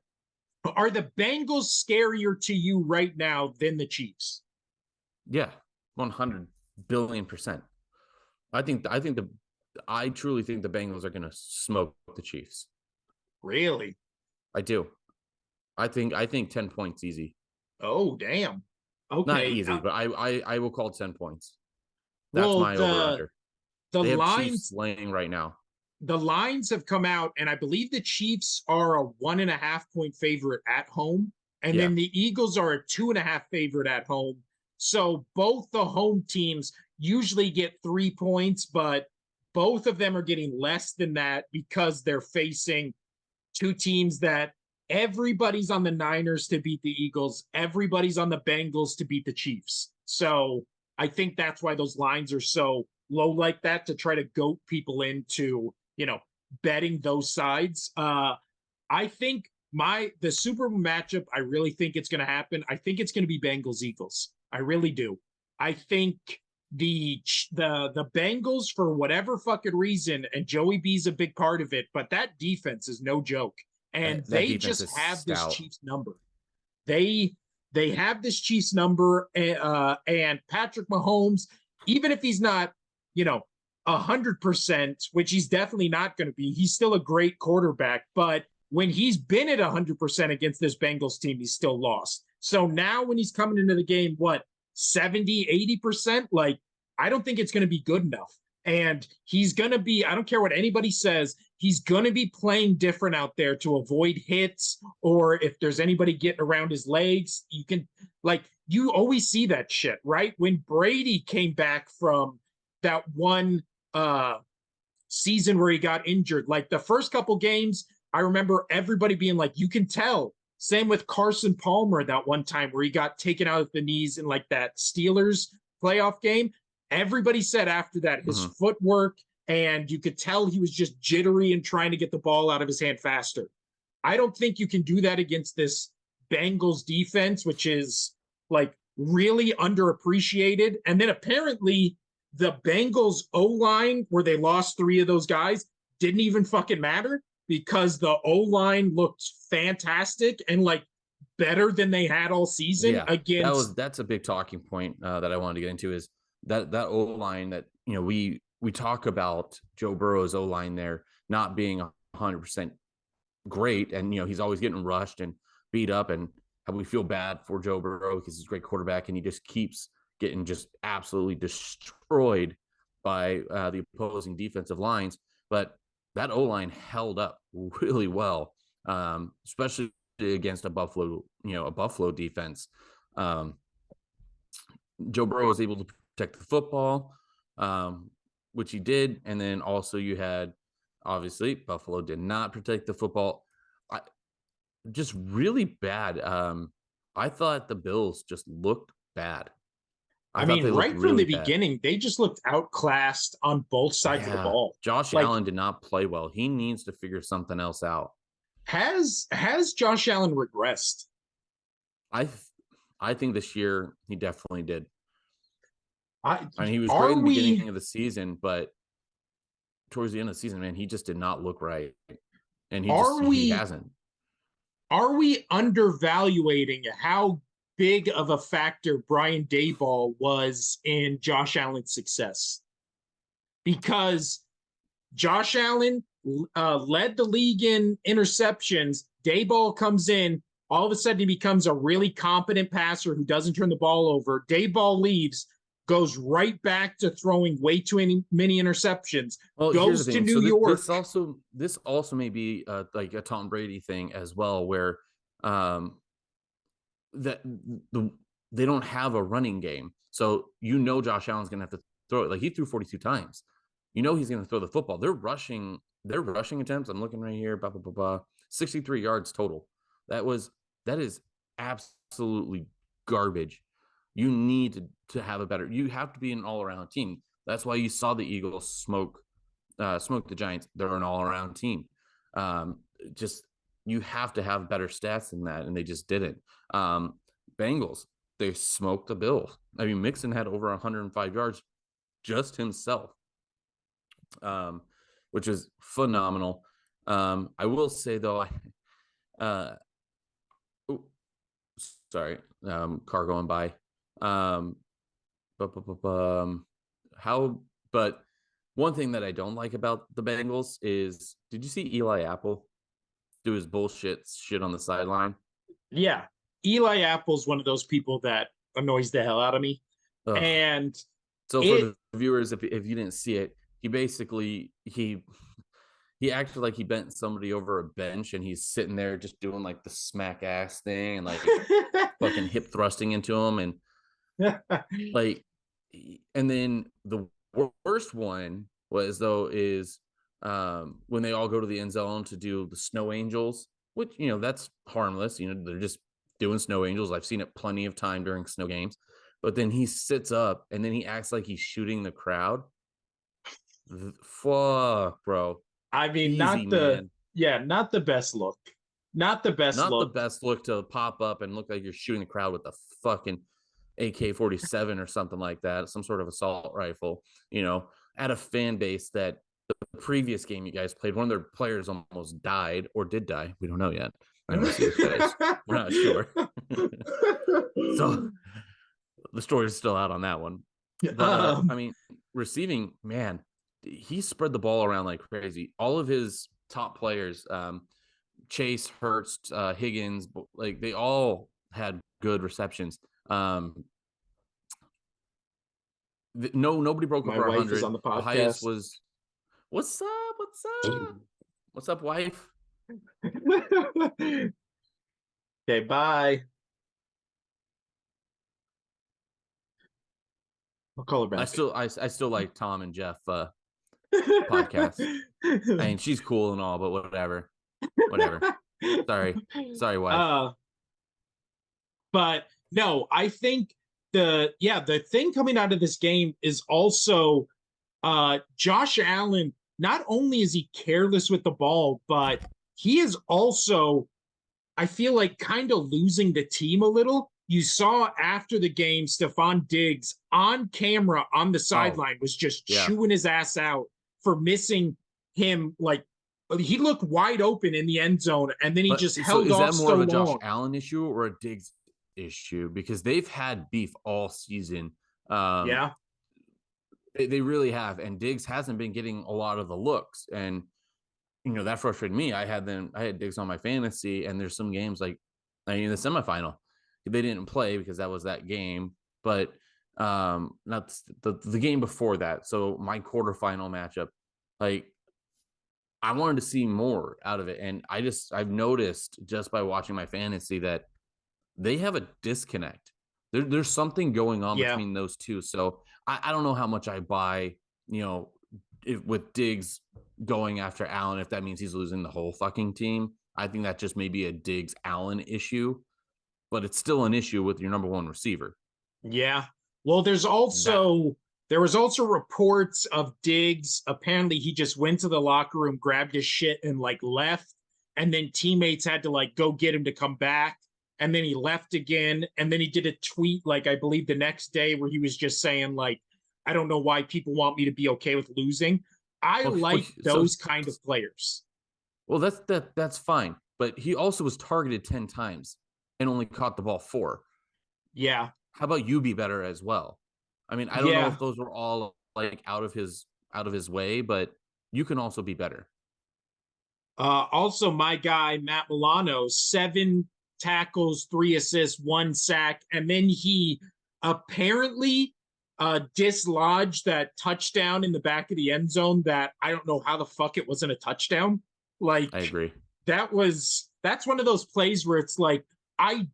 Speaker 1: are the Bengals scarier to you right now than the Chiefs?
Speaker 2: Yeah, 100 billion%. I truly think the Bengals are going to smoke the Chiefs.
Speaker 1: Really?
Speaker 2: I do. I think 10 points easy.
Speaker 1: Oh, damn. Okay.
Speaker 2: Not easy, but I will call 10 points. That's
Speaker 1: well,
Speaker 2: my over-under.
Speaker 1: The
Speaker 2: they have
Speaker 1: lines
Speaker 2: Chiefs laying right now.
Speaker 1: The lines have come out, and I believe the Chiefs are a 1.5 point favorite at home, and then the Eagles are a 2.5 favorite at home. So both the home teams usually get 3 points, but both of them are getting less than that because they're facing two teams that everybody's on the Niners to beat the Eagles. Everybody's on the Bengals to beat the Chiefs. So I think that's why those lines are so low like that, to try to goat people into, betting those sides. I think the Super Bowl matchup, I really think it's going to happen. I think it's going to be Bengals Eagles. I really do. I think the Bengals, for whatever fucking reason, and Joey B's a big part of it, but that defense is no joke. And they just have this Chiefs number. They have this Chiefs number, and Patrick Mahomes, even if he's not, 100%, which he's definitely not going to be, he's still a great quarterback. But when he's been at 100% against this Bengals team, he's still lost. So now when he's coming into the game, 70, 80%? Like, I don't think it's going to be good enough. And he's going to be, I don't care what anybody says, he's going to be playing different out there to avoid hits, or if there's anybody getting around his legs, you always see that shit, right? When Brady came back from that one season where he got injured, like the first couple games, I remember everybody being like, you can tell. Same with Carson Palmer that one time where he got taken out of the knees in like that Steelers playoff game. Everybody said after that, his footwork, and you could tell he was just jittery and trying to get the ball out of his hand faster. I don't think you can do that against this Bengals defense, which is like really underappreciated. And then apparently the Bengals O-line, where they lost 3 of those guys, didn't even fucking matter because the O-line looked fantastic and like better than they had all season against.
Speaker 2: That's a big talking point that I wanted to get into, is that O-line that, we talk about Joe Burrow's O-line there not being 100% great. And, he's always getting rushed and beat up, and how we feel bad for Joe Burrow because he's a great quarterback and he just keeps getting just absolutely destroyed by the opposing defensive lines. But that O-line held up really well, especially against a Buffalo defense. Joe Burrow was able to protect the football, which he did. And then also you had, obviously, Buffalo did not protect the football. Just really bad. I thought the Bills just looked bad.
Speaker 1: I mean, right from the beginning, they just looked outclassed on both sides of the ball.
Speaker 2: Josh Allen did not play well. He needs to figure something else out.
Speaker 1: Has Josh Allen regressed?
Speaker 2: I think this year he definitely did. I mean, he was
Speaker 1: Are
Speaker 2: great in the
Speaker 1: we-
Speaker 2: beginning of the season, but towards the end of the season, man, he just did not look right. And he hasn't.
Speaker 1: Are we undervaluating how big of a factor Brian Daboll was in Josh Allen's success? Because Josh Allen led the league in interceptions. Daboll comes in, all of a sudden he becomes a really competent passer who doesn't turn the ball over. Daboll leaves, goes right back to throwing way too many interceptions. Goes to New York.
Speaker 2: This also may be like a Tom Brady thing as well, where they don't have a running game. So Josh Allen's gonna have to throw it. Like, he threw 42 times. He's gonna throw the football. Their rushing attempts, I'm looking right here, 63 yards total. That is absolutely garbage. You need to have a better. You have to be an all around team. That's why you saw the Eagles smoke the Giants. They're an all around team. Just you have to have better stats than that, and they just didn't. Bengals, they smoked the Bills. I mean, Mixon had over 105 yards just himself, which is phenomenal. I will say though, sorry, car going by. But one thing that I don't like about the Bengals is, did you see Eli Apple do his bullshit shit on the sideline?
Speaker 1: Yeah. Eli Apple's one of those people that annoys the hell out of me.
Speaker 2: Ugh.
Speaker 1: And
Speaker 2: so for the viewers, if you didn't see it, he basically he acted like he bent somebody over a bench, and he's sitting there just doing like the smack ass thing and like fucking hip thrusting into him, and like, and then the worst one was when they all go to the end zone to do the snow angels, which, that's harmless. They're just doing snow angels. I've seen it plenty of time during snow games. But then he sits up and then he acts like he's shooting the crowd. Fuck, bro.
Speaker 1: I mean,
Speaker 2: easy,
Speaker 1: not the best look. Not the best look
Speaker 2: to pop up and look like you're shooting the crowd with a fucking AK-47 or something like that, some sort of assault rifle, at a fan base that the previous game you guys played, one of their players almost died or did die. We don't know yet. I don't see his face. We're not sure. So the story is still out on that one. But I mean, receiving, man, he spread the ball around like crazy. All of his top players, Chase, Hurts, Higgins, like they all had good receptions. Nobody broke over 100.
Speaker 1: On the podcast.
Speaker 2: The highest was, what's up, wife?
Speaker 1: Okay, bye. I'll call her back.
Speaker 2: I still like Tom and Jeff podcast. I mean, she's cool and all, but whatever. Sorry, wife.
Speaker 1: But no, I think the thing coming out of this game is also Josh Allen. Not only is he careless with the ball, but he is also, I feel like, kind of losing the team a little. You saw after the game, Stephon Diggs on camera on the sideline was just chewing his ass out for missing him. Like, he looked wide open in the end zone, and then he just held off. Is that more of a Josh
Speaker 2: Allen issue or a Diggs issue? Because they've had beef all season. They really have, and Diggs hasn't been getting a lot of the looks, and that frustrated me. I had Diggs on my fantasy, and there's some games like, the semifinal, they didn't play because that was that game, but not the game before that. So my quarterfinal matchup, like, I wanted to see more out of it, and I've noticed just by watching my fantasy that they have a disconnect. There's something going on between those two. So I don't know how much I buy, with Diggs going after Allen, if that means he's losing the whole fucking team. I think that just may be a Diggs Allen issue, but it's still an issue with your number one receiver.
Speaker 1: Yeah. Well, there was also reports of Diggs. Apparently he just went to the locker room, grabbed his shit, and like left. And then teammates had to like go get him to come back. And then he left again. And then he did a tweet, like, I believe the next day, where he was just saying, like, I don't know why people want me to be okay with losing. I like those kind of players.
Speaker 2: Well, that's fine. But he also was targeted 10 times and only caught the ball 4.
Speaker 1: Yeah.
Speaker 2: How about you be better as well? I mean, I don't know if those were all like out of his way, but you can also be better.
Speaker 1: Also, my guy, Matt Milano, 7 tackles, 3 assists, 1 sack. And then he apparently dislodged that touchdown in the back of the end zone that I don't know how the fuck it wasn't a touchdown. Like,
Speaker 2: I agree.
Speaker 1: That's one of those plays where it's like, I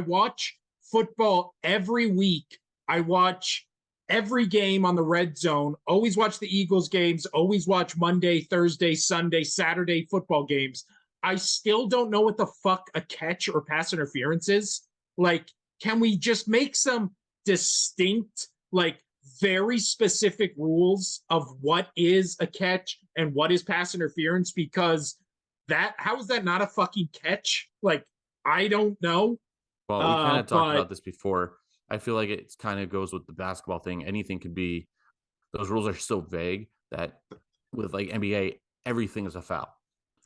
Speaker 1: watch football every week. I watch every game on the Red Zone, always watch the Eagles games, always watch Monday, Thursday, Sunday, Saturday football games. I still don't know what the fuck a catch or pass interference is. Like, can we just make some distinct, like, very specific rules of what is a catch and what is pass interference? Because how is that not a fucking catch? Like, I don't know.
Speaker 2: Well, we kind of talked
Speaker 1: But
Speaker 2: about this before. I feel like it kind of goes with the basketball thing. Anything could be. Those rules are so vague that with like NBA, everything is a foul.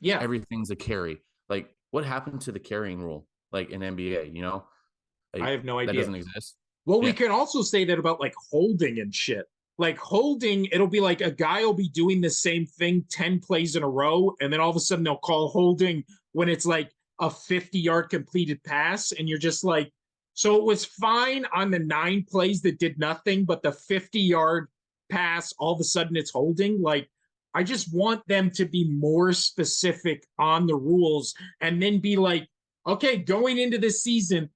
Speaker 1: yeah,
Speaker 2: Everything's a carry. Like, what happened to the carrying rule? Like in NBA,
Speaker 1: I
Speaker 2: like
Speaker 1: have no
Speaker 2: that
Speaker 1: idea.
Speaker 2: doesn't exist.
Speaker 1: Well, we
Speaker 2: Yeah,
Speaker 1: can also say that about like holding and shit. Like holding, it'll be like a guy will be doing the same thing 10 plays in a row, and then all of a sudden they'll call holding when it's like a 50-yard completed pass, and you're just like, so it was fine on the 9 plays that did nothing, but the 50-yard pass, all of a sudden it's holding. Like, I just want them to be more specific on the rules and then be like, okay, going into this season,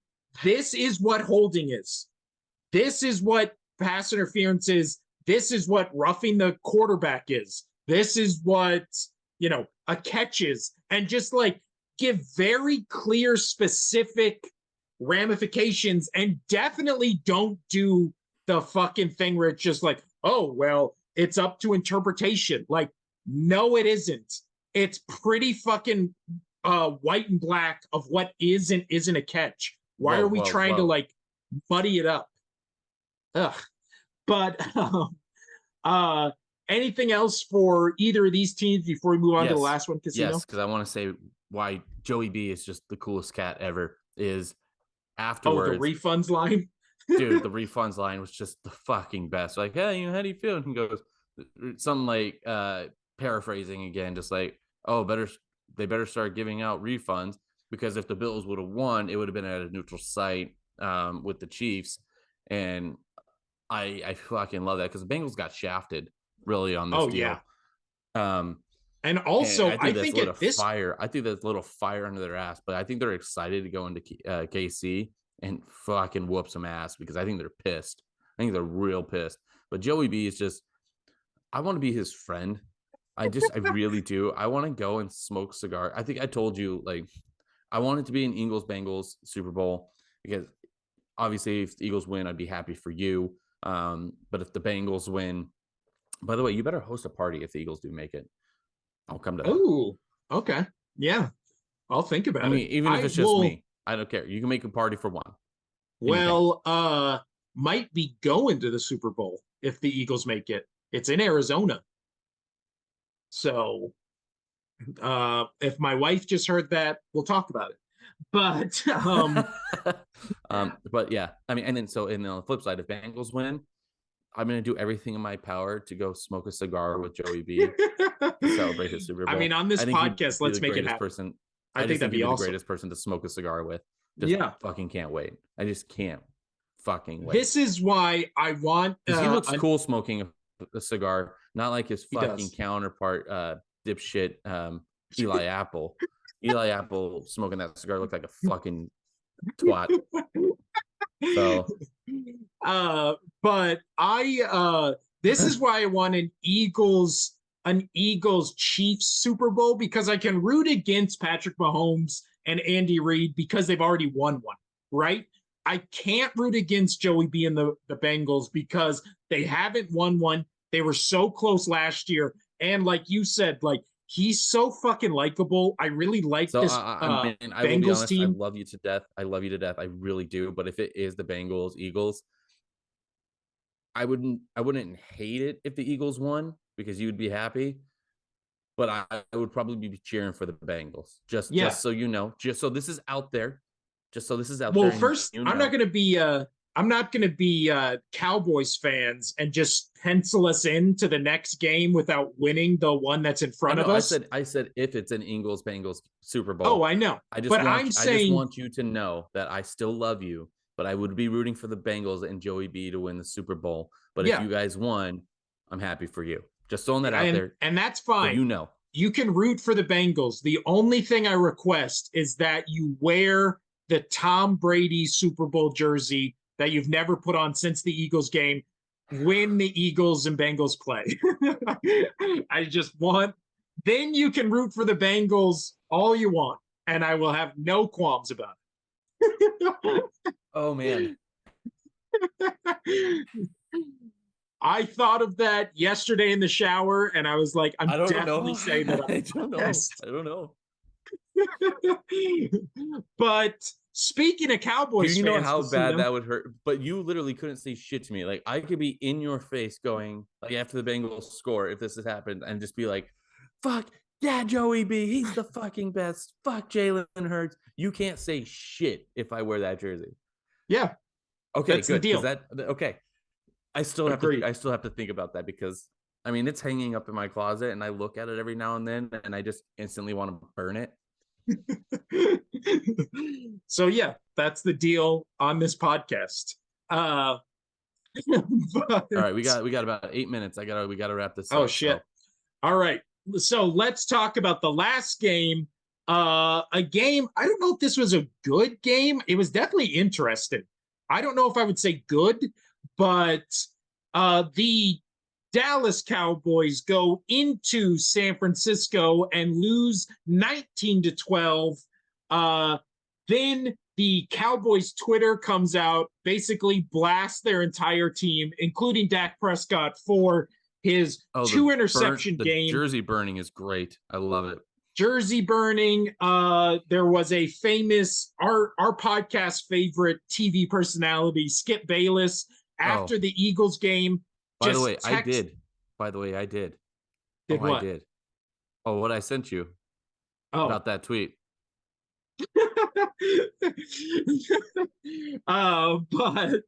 Speaker 1: this is what holding is. This is what pass interference is. This is what roughing the quarterback is. This is what, a catch is. And just like give very clear, specific ramifications and definitely don't do the fucking thing where it's just like, oh, well, it's up to interpretation. Like, no, it isn't. It's pretty fucking white and black of what is and isn't a catch. Why
Speaker 2: whoa,
Speaker 1: are we
Speaker 2: whoa,
Speaker 1: trying to
Speaker 2: whoa.
Speaker 1: like muddy it up? Ugh. But uh anything else for either of these teams before we move on to the
Speaker 2: Yes,
Speaker 1: last one, Casino?
Speaker 2: yes, because I want to say why Joey B is just the coolest cat ever. Is
Speaker 1: Oh, the
Speaker 2: afterwards,
Speaker 1: refunds line.
Speaker 2: dude, the refunds line was just the fucking best. Like, hey, how do you feel? And he goes something like paraphrasing again, just like, oh, they better start giving out refunds because if the Bills would have won, it would have been at a neutral site with the Chiefs. And I fucking love that because the Bengals got shafted really on this
Speaker 1: Oh yeah.
Speaker 2: deal. Um,
Speaker 1: And
Speaker 2: and
Speaker 1: also,
Speaker 2: I
Speaker 1: I
Speaker 2: think that's
Speaker 1: think
Speaker 2: a little
Speaker 1: at this,
Speaker 2: fire. I think that's a little fire under their ass, but I think they're excited to go into KC and fucking whoop some ass because I think they're pissed. I think they're real pissed. But Joey B is just, I want to be his friend. I really do. I want to go and smoke cigar. I think I told you, like, I want it to be an Eagles Bengals Super Bowl because obviously if the Eagles win, I'd be happy for you. But if the Bengals win, by the way, you better host a party if the Eagles do make it. I'll come to that.
Speaker 1: oh, okay. Yeah, I'll think
Speaker 2: I
Speaker 1: about it.
Speaker 2: mean, even if
Speaker 1: I
Speaker 2: it's just
Speaker 1: will,
Speaker 2: me, I don't care. You can make a party for one, and you can.
Speaker 1: well, might be going to the Super Bowl if the Eagles make it. It's in Arizona. So if my wife just heard that, we'll talk about it. But
Speaker 2: But yeah, I mean, and then on the flip side, if Bengals win, I'm gonna do everything in my power to go smoke a cigar with Joey B to celebrate his Super
Speaker 1: I mean,
Speaker 2: Bowl.
Speaker 1: on this
Speaker 2: I think you'd
Speaker 1: podcast,
Speaker 2: be
Speaker 1: let's
Speaker 2: the
Speaker 1: make it
Speaker 2: greatest
Speaker 1: happen.
Speaker 2: person.
Speaker 1: I
Speaker 2: I
Speaker 1: think
Speaker 2: just
Speaker 1: that'd
Speaker 2: think
Speaker 1: be
Speaker 2: you'd be the
Speaker 1: awesome.
Speaker 2: greatest person to smoke a cigar with. Just
Speaker 1: Yeah.
Speaker 2: fucking can't wait. I just can't fucking wait.
Speaker 1: This is why I want
Speaker 2: Because he looks cool smoking a cigar, not like his
Speaker 1: he
Speaker 2: fucking
Speaker 1: does.
Speaker 2: counterpart, dipshit Eli Apple. Eli Apple smoking that cigar looked like a fucking twat. So
Speaker 1: But this is why I want an Eagles Chiefs Super Bowl because I can root against Patrick Mahomes and Andy Reid because they've already won one, right? I can't root against Joey B and the Bengals because they haven't won one. They were so close last year. And like you said, like he's so fucking likable. I really like
Speaker 2: So
Speaker 1: this
Speaker 2: I mean, I will be
Speaker 1: Bengals
Speaker 2: honest. I
Speaker 1: team.
Speaker 2: love you to death. I love you to death. I really do. But if it is the Bengals, Eagles, I wouldn't hate it if the Eagles won because you would be happy. But I would probably be cheering for the Bengals. Just
Speaker 1: Yeah.
Speaker 2: just so you know, just so this is out there, just so this is out
Speaker 1: Well,
Speaker 2: there, and
Speaker 1: first,
Speaker 2: you
Speaker 1: I'm not
Speaker 2: know.
Speaker 1: going to be Cowboys fans and just pencil us into the next game without winning the one that's in
Speaker 2: Oh
Speaker 1: front
Speaker 2: no,
Speaker 1: of
Speaker 2: I
Speaker 1: us.
Speaker 2: said I said if it's an Eagles Bengals Super
Speaker 1: Oh,
Speaker 2: Bowl,
Speaker 1: I know.
Speaker 2: I just
Speaker 1: But
Speaker 2: want
Speaker 1: I'm
Speaker 2: I just
Speaker 1: saying,
Speaker 2: want you to know that I still love you, but I would be rooting for the Bengals and Joey B to win the Super Bowl. But if
Speaker 1: yeah,
Speaker 2: you guys won, I'm happy for you. Just throwing that out
Speaker 1: and
Speaker 2: there
Speaker 1: and that's
Speaker 2: so
Speaker 1: fine.
Speaker 2: you know.
Speaker 1: You can root for the Bengals. The only thing I request is that you wear the Tom Brady Super Bowl jersey that you've never put on since the Eagles game when the Eagles and Bengals play. I just want then you can root for the Bengals all you want, and I will have no qualms about it.
Speaker 2: Oh man.
Speaker 1: I thought of that yesterday in the shower, and I was like, I'm
Speaker 2: I don't
Speaker 1: definitely
Speaker 2: know.
Speaker 1: saying that.
Speaker 2: I don't know. I don't know.
Speaker 1: But speaking of
Speaker 2: Do
Speaker 1: Cowboys
Speaker 2: you know
Speaker 1: fans,
Speaker 2: how
Speaker 1: to see
Speaker 2: bad
Speaker 1: them,
Speaker 2: that would hurt? But you literally couldn't say shit to me. Like I could be in your face going like after the Bengals score if this has happened and just be like, "Fuck yeah, Joey B. He's the fucking best. Fuck Jalen Hurts." You can't say shit if I wear that jersey.
Speaker 1: yeah,
Speaker 2: Okay,
Speaker 1: that's the
Speaker 2: good because
Speaker 1: deal.
Speaker 2: that okay.
Speaker 1: Agreed.
Speaker 2: I still have to think about that because I mean it's hanging up in my closet and I look at it every now and then and I just instantly want to burn it.
Speaker 1: So yeah, that's the deal on this podcast. But,
Speaker 2: All right, we got about 8 minutes. We gotta wrap this
Speaker 1: oh
Speaker 2: up.
Speaker 1: shit.
Speaker 2: So
Speaker 1: All right. So let's talk about the last game. A game, I don't know if this was a good game. It was definitely interesting. I don't know if I would say good, but the Dallas Cowboys go into San Francisco and lose 19-12. Then the Cowboys Twitter comes out, basically blasts their entire team, including Dak Prescott, for his two interception
Speaker 2: the
Speaker 1: game.
Speaker 2: jersey burning is great. I love it.
Speaker 1: Jersey burning. There was a famous our podcast favorite TV personality, Skip Bayless, after the Eagles game.
Speaker 2: By the way, I did. By the way, I did.
Speaker 1: Did what?
Speaker 2: I did. Oh, what I sent you about that tweet.
Speaker 1: But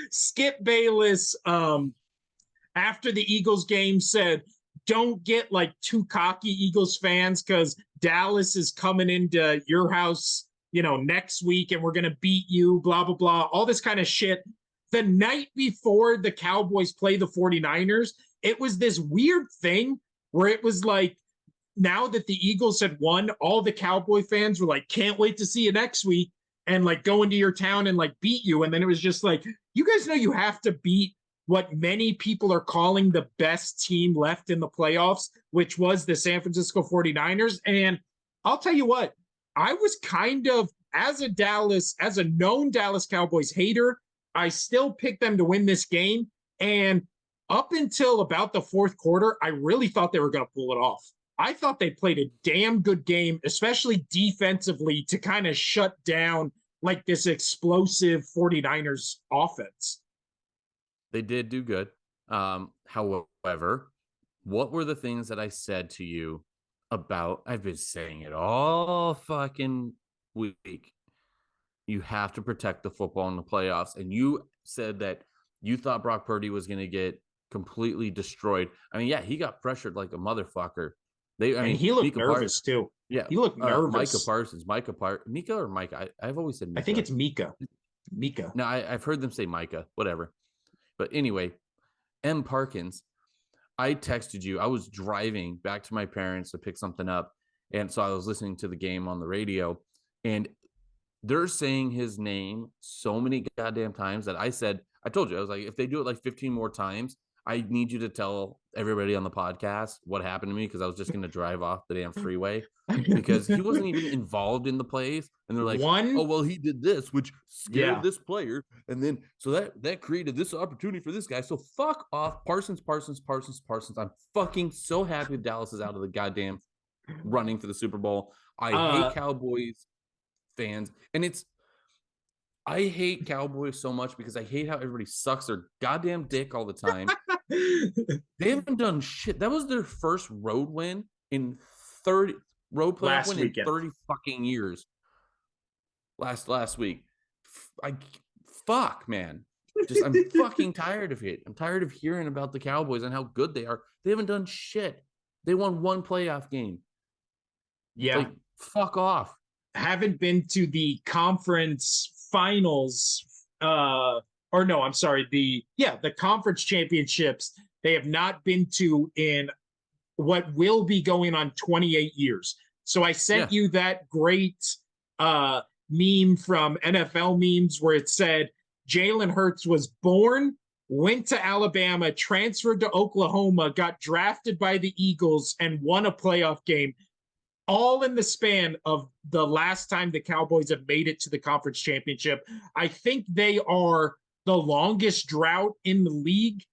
Speaker 1: Skip Bayless, after the Eagles game, said, don't get like too cocky, Eagles fans, because Dallas is coming into your house, next week and we're going to beat you, blah, blah, blah, all this kind of shit. The night before the Cowboys play the 49ers, it was this weird thing where it was like, now that the Eagles had won, all the Cowboy fans were like, can't wait to see you next week and like go into your town and like beat you. And then it was just like, you guys know you have to beat what many people are calling the best team left in the playoffs, which was the San Francisco 49ers. And I'll tell you what, I was kind of, as a known Dallas Cowboys hater, I still picked them to win this game. And up until about the fourth quarter, I really thought they were going to pull it off. I thought they played a damn good game, especially defensively, to kind of shut down like this explosive 49ers offense.
Speaker 2: They did do good. However, what were the things that I said to you about? I've been saying it all fucking week. You have to protect the football in the playoffs. And you said that you thought Brock Purdy was going to get completely destroyed. I mean, yeah, he got pressured like a motherfucker.
Speaker 1: He looked nervous too.
Speaker 2: Yeah,
Speaker 1: he looked nervous.
Speaker 2: Mika or Micah? I've always said Mika.
Speaker 1: I think it's Mika.
Speaker 2: No, I've heard them say Micah, whatever. But anyway, M. Parkins, I texted you. I was driving back to my parents to pick something up. And so I was listening to the game on the radio. And they're saying his name so many goddamn times that I told you, I was like, if they do it like 15 more times, I need you to tell everybody on the podcast what happened to me because I was just going to drive off the damn freeway because he wasn't even involved in the plays. And they're like, oh, well, he did this, which scared this player. And then so that created this opportunity for this guy. So fuck off. Parsons. I'm fucking so happy Dallas is out of the goddamn running for the Super Bowl. I hate Cowboys fans. And I hate Cowboys so much because I hate how everybody sucks their goddamn dick all the time. They haven't done shit. That was their first road win in 30 road playoff win in 30 fucking years. Last week. Fuck, man. I'm fucking tired of it. I'm tired of hearing about the Cowboys and how good they are. They haven't done shit. They won one playoff game.
Speaker 1: Yeah.
Speaker 2: Like, fuck off.
Speaker 1: Haven't been to the conference finals the conference championships they have not been to in what will be going on 28 years. So I sent you that great meme from NFL memes where it said Jalen Hurts was born went to Alabama, transferred to Oklahoma, got drafted by the Eagles, and won a playoff game, all in the span of the last time the Cowboys have made it to the conference championship. I think they are the longest drought in the league,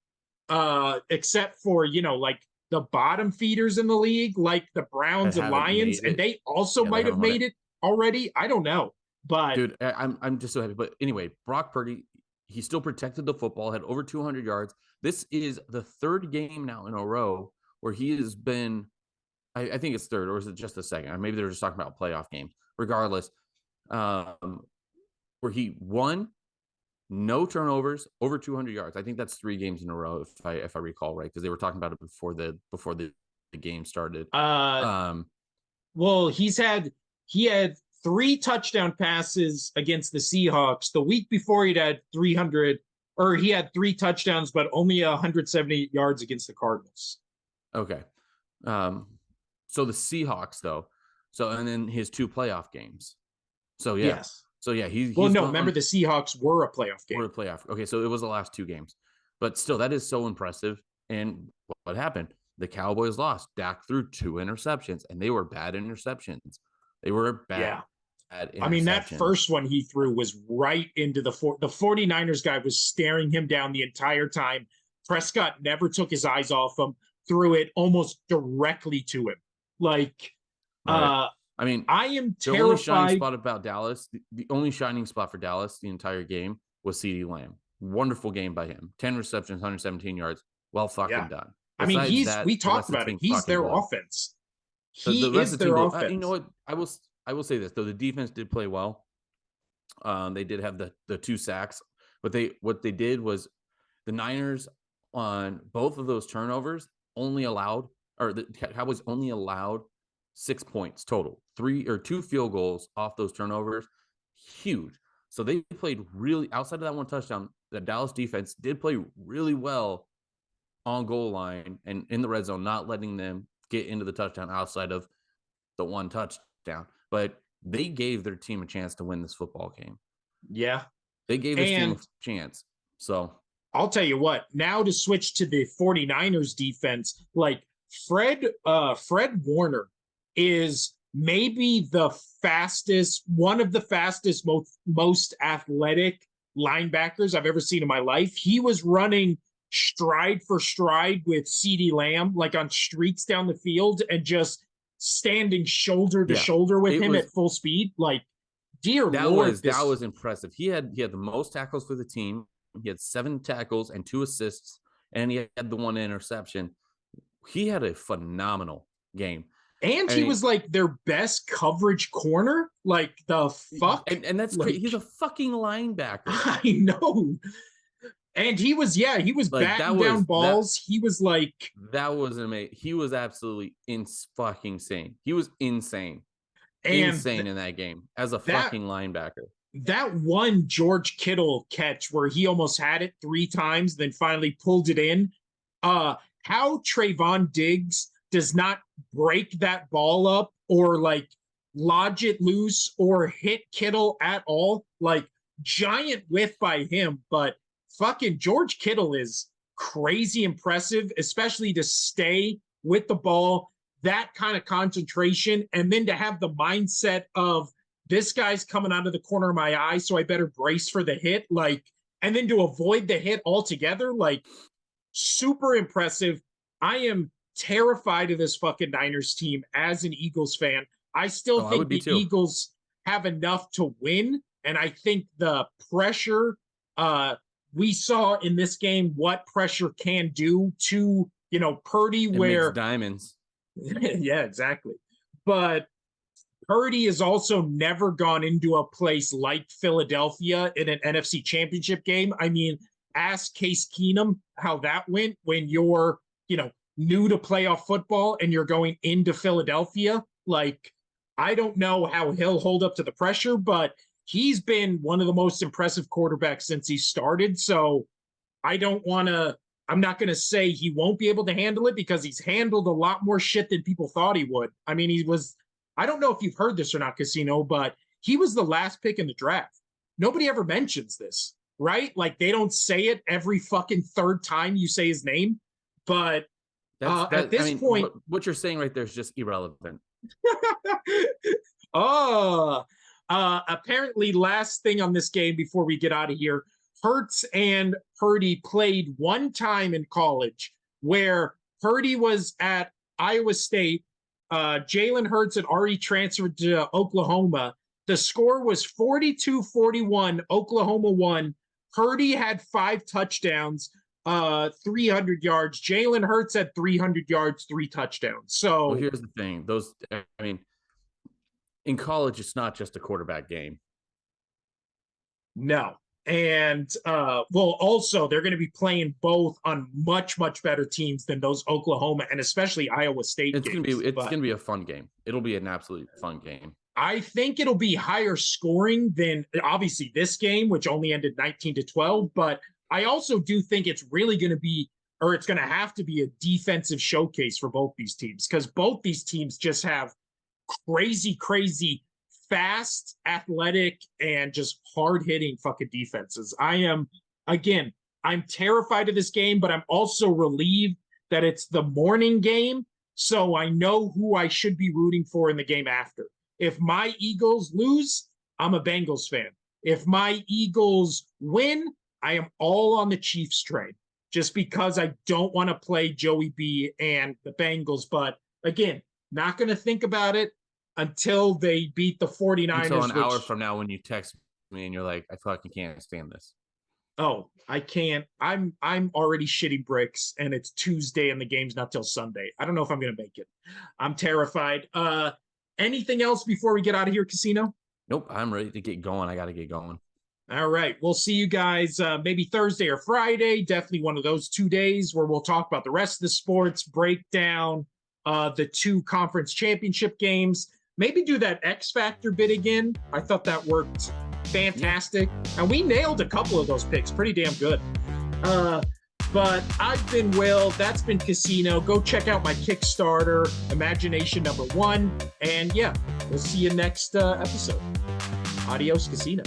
Speaker 1: except for, like the bottom feeders in the league, like the Browns and Lions, and they also might have made it already. I don't know. But
Speaker 2: dude, I'm just so happy. But anyway, Brock Purdy, he still protected the football, had over 200 yards. This is the third game now in a row where he has been, I think it's third, or is it just the second? Maybe they're just talking about playoff games. Regardless, where he won, no turnovers, over 200 yards. I think that's 3 games in a row, if I recall right, because they were talking about it before the game started.
Speaker 1: Well, he had 3 touchdown passes against the Seahawks. The week before he had 300, or he had 3 touchdowns, but only 170 yards against the Cardinals.
Speaker 2: Okay. So the Seahawks though. So, and then his 2 playoff games. So yeah.
Speaker 1: Yes.
Speaker 2: So yeah, he's
Speaker 1: remember the Seahawks were a playoff game.
Speaker 2: Were a playoff. Okay, so it was the last 2 games. But still, that is so impressive. And what happened? The Cowboys lost. Dak threw 2 interceptions, and they were bad interceptions. They were bad.
Speaker 1: Yeah. I mean, that first one he threw was right into the 49ers guy was staring him down the entire time. Prescott never took his eyes off him, threw it almost directly to him. Like,
Speaker 2: right. I mean,
Speaker 1: I am terrified.
Speaker 2: The only shining spot about Dallas, the only shining spot for Dallas the entire game was CeeDee Lamb. Wonderful game by him. 10 receptions, 117 yards. Well fucking done.
Speaker 1: Besides, I mean, we talked about it. He's their offense. He is their offense.
Speaker 2: You know what? I will say this, though. The defense did play well. They did have the 2 sacks. But what they did was the Niners on both of those turnovers the Cowboys only allowed 6 points total. 2 field goals off those turnovers. Huge. So they played really, outside of that 1 touchdown, the Dallas defense did play really well on goal line and in the red zone, not letting them get into the touchdown outside of the 1 touchdown. But they gave their team a chance to win this football game.
Speaker 1: Yeah.
Speaker 2: They gave this team a chance. So
Speaker 1: I'll tell you what, now to switch to the 49ers defense, like Fred Warner is maybe one of the fastest, most athletic linebackers I've ever seen in my life. He was running stride for stride with CeeDee Lamb, like on streaks down the field, and just standing shoulder to shoulder with him at full speed. Like, dear Lord,
Speaker 2: that was impressive. He had the most tackles for the team. He had 7 tackles and 2 assists, and he had the 1 interception. He had a phenomenal game.
Speaker 1: And he was like their best coverage corner. Like, the fuck?
Speaker 2: And that's great. He's a fucking linebacker.
Speaker 1: I know. And he was batting down balls. He was like,
Speaker 2: that was amazing. He was absolutely fucking insane. He was insane. Insane in that game as a fucking linebacker.
Speaker 1: That one George Kittle catch where he almost had it 3 times, then finally pulled it in. How Trayvon Diggs does not break that ball up or like lodge it loose or hit Kittle at all. Like, giant whiff by him, but fucking George Kittle is crazy impressive, especially to stay with the ball, that kind of concentration, and then to have the mindset of, this guy's coming out of the corner of my eye, so I better brace for the hit, like, and then to avoid the hit altogether, like, super impressive. I am terrified of this fucking Niners team as an Eagles fan. I still think the Eagles have enough to win, and I think the pressure, we saw in this game what pressure can do to, Purdy, where
Speaker 2: diamonds.
Speaker 1: Yeah, exactly. But Purdy has also never gone into a place like Philadelphia in an NFC Championship game. I mean, ask Case Keenum how that went when you're, new to playoff football and you're going into Philadelphia. Like, I don't know how he'll hold up to the pressure, but he's been one of the most impressive quarterbacks since he started. So I'm not going to say he won't be able to handle it, because he's handled a lot more shit than people thought he would. I mean, I don't know if you've heard this or not, Casino, but he was the last pick in the draft. Nobody ever mentions this. right? Like they don't say it every fucking third time you say his name. But at this point,
Speaker 2: what you're saying right there is just irrelevant.
Speaker 1: Apparently, last thing on this game before we get out of here, Hurts and Purdy played one time in college where Purdy was at Iowa State. Jalen Hurts had already transferred to Oklahoma. The score was 42-41. Oklahoma won. Purdy had 5 touchdowns, 300 yards. Jalen Hurts had 300 yards, 3 touchdowns. So
Speaker 2: well, here's the thing. In college, it's not just a quarterback game.
Speaker 1: No. And also they're going to be playing both on much, much better teams than those Oklahoma and especially Iowa State
Speaker 2: games. It's going to be a fun game. It'll be an absolute fun game.
Speaker 1: I think it'll be higher scoring than obviously this game, which only ended 19-12. But I also do think it's really going to be, or it's going to have to be, a defensive showcase for both these teams, because both these teams just have crazy, fast, athletic, and just hard-hitting fucking defenses. I'm terrified of this game, but I'm also relieved that it's the morning game, so I know who I should be rooting for in the game after. If my Eagles lose, I'm a Bengals fan. If my Eagles win, I am all on the Chiefs train, just because I don't want to play Joey B and the Bengals. But again, not going to think about it until they beat the 49ers.
Speaker 2: Until an hour from now when you text me and you're like, I fucking can't stand this.
Speaker 1: Oh, I can't. I'm already shitting bricks, and it's Tuesday and the game's not till Sunday. I don't know if I'm going to make it. I'm terrified. Anything else before we get out of here, Casino?
Speaker 2: Nope, I'm ready to get going. I got to get going.
Speaker 1: All right. We'll see you guys maybe Thursday or Friday. Definitely one of those 2 days where we'll talk about the rest of the sports, break down the 2 conference championship games. Maybe do that X Factor bit again. I thought that worked fantastic. And we nailed a couple of those picks pretty damn good. But I've been Will. That's been Casino. Go check out my Kickstarter, Imagination #1. And yeah, we'll see you next episode. Adios, Casino.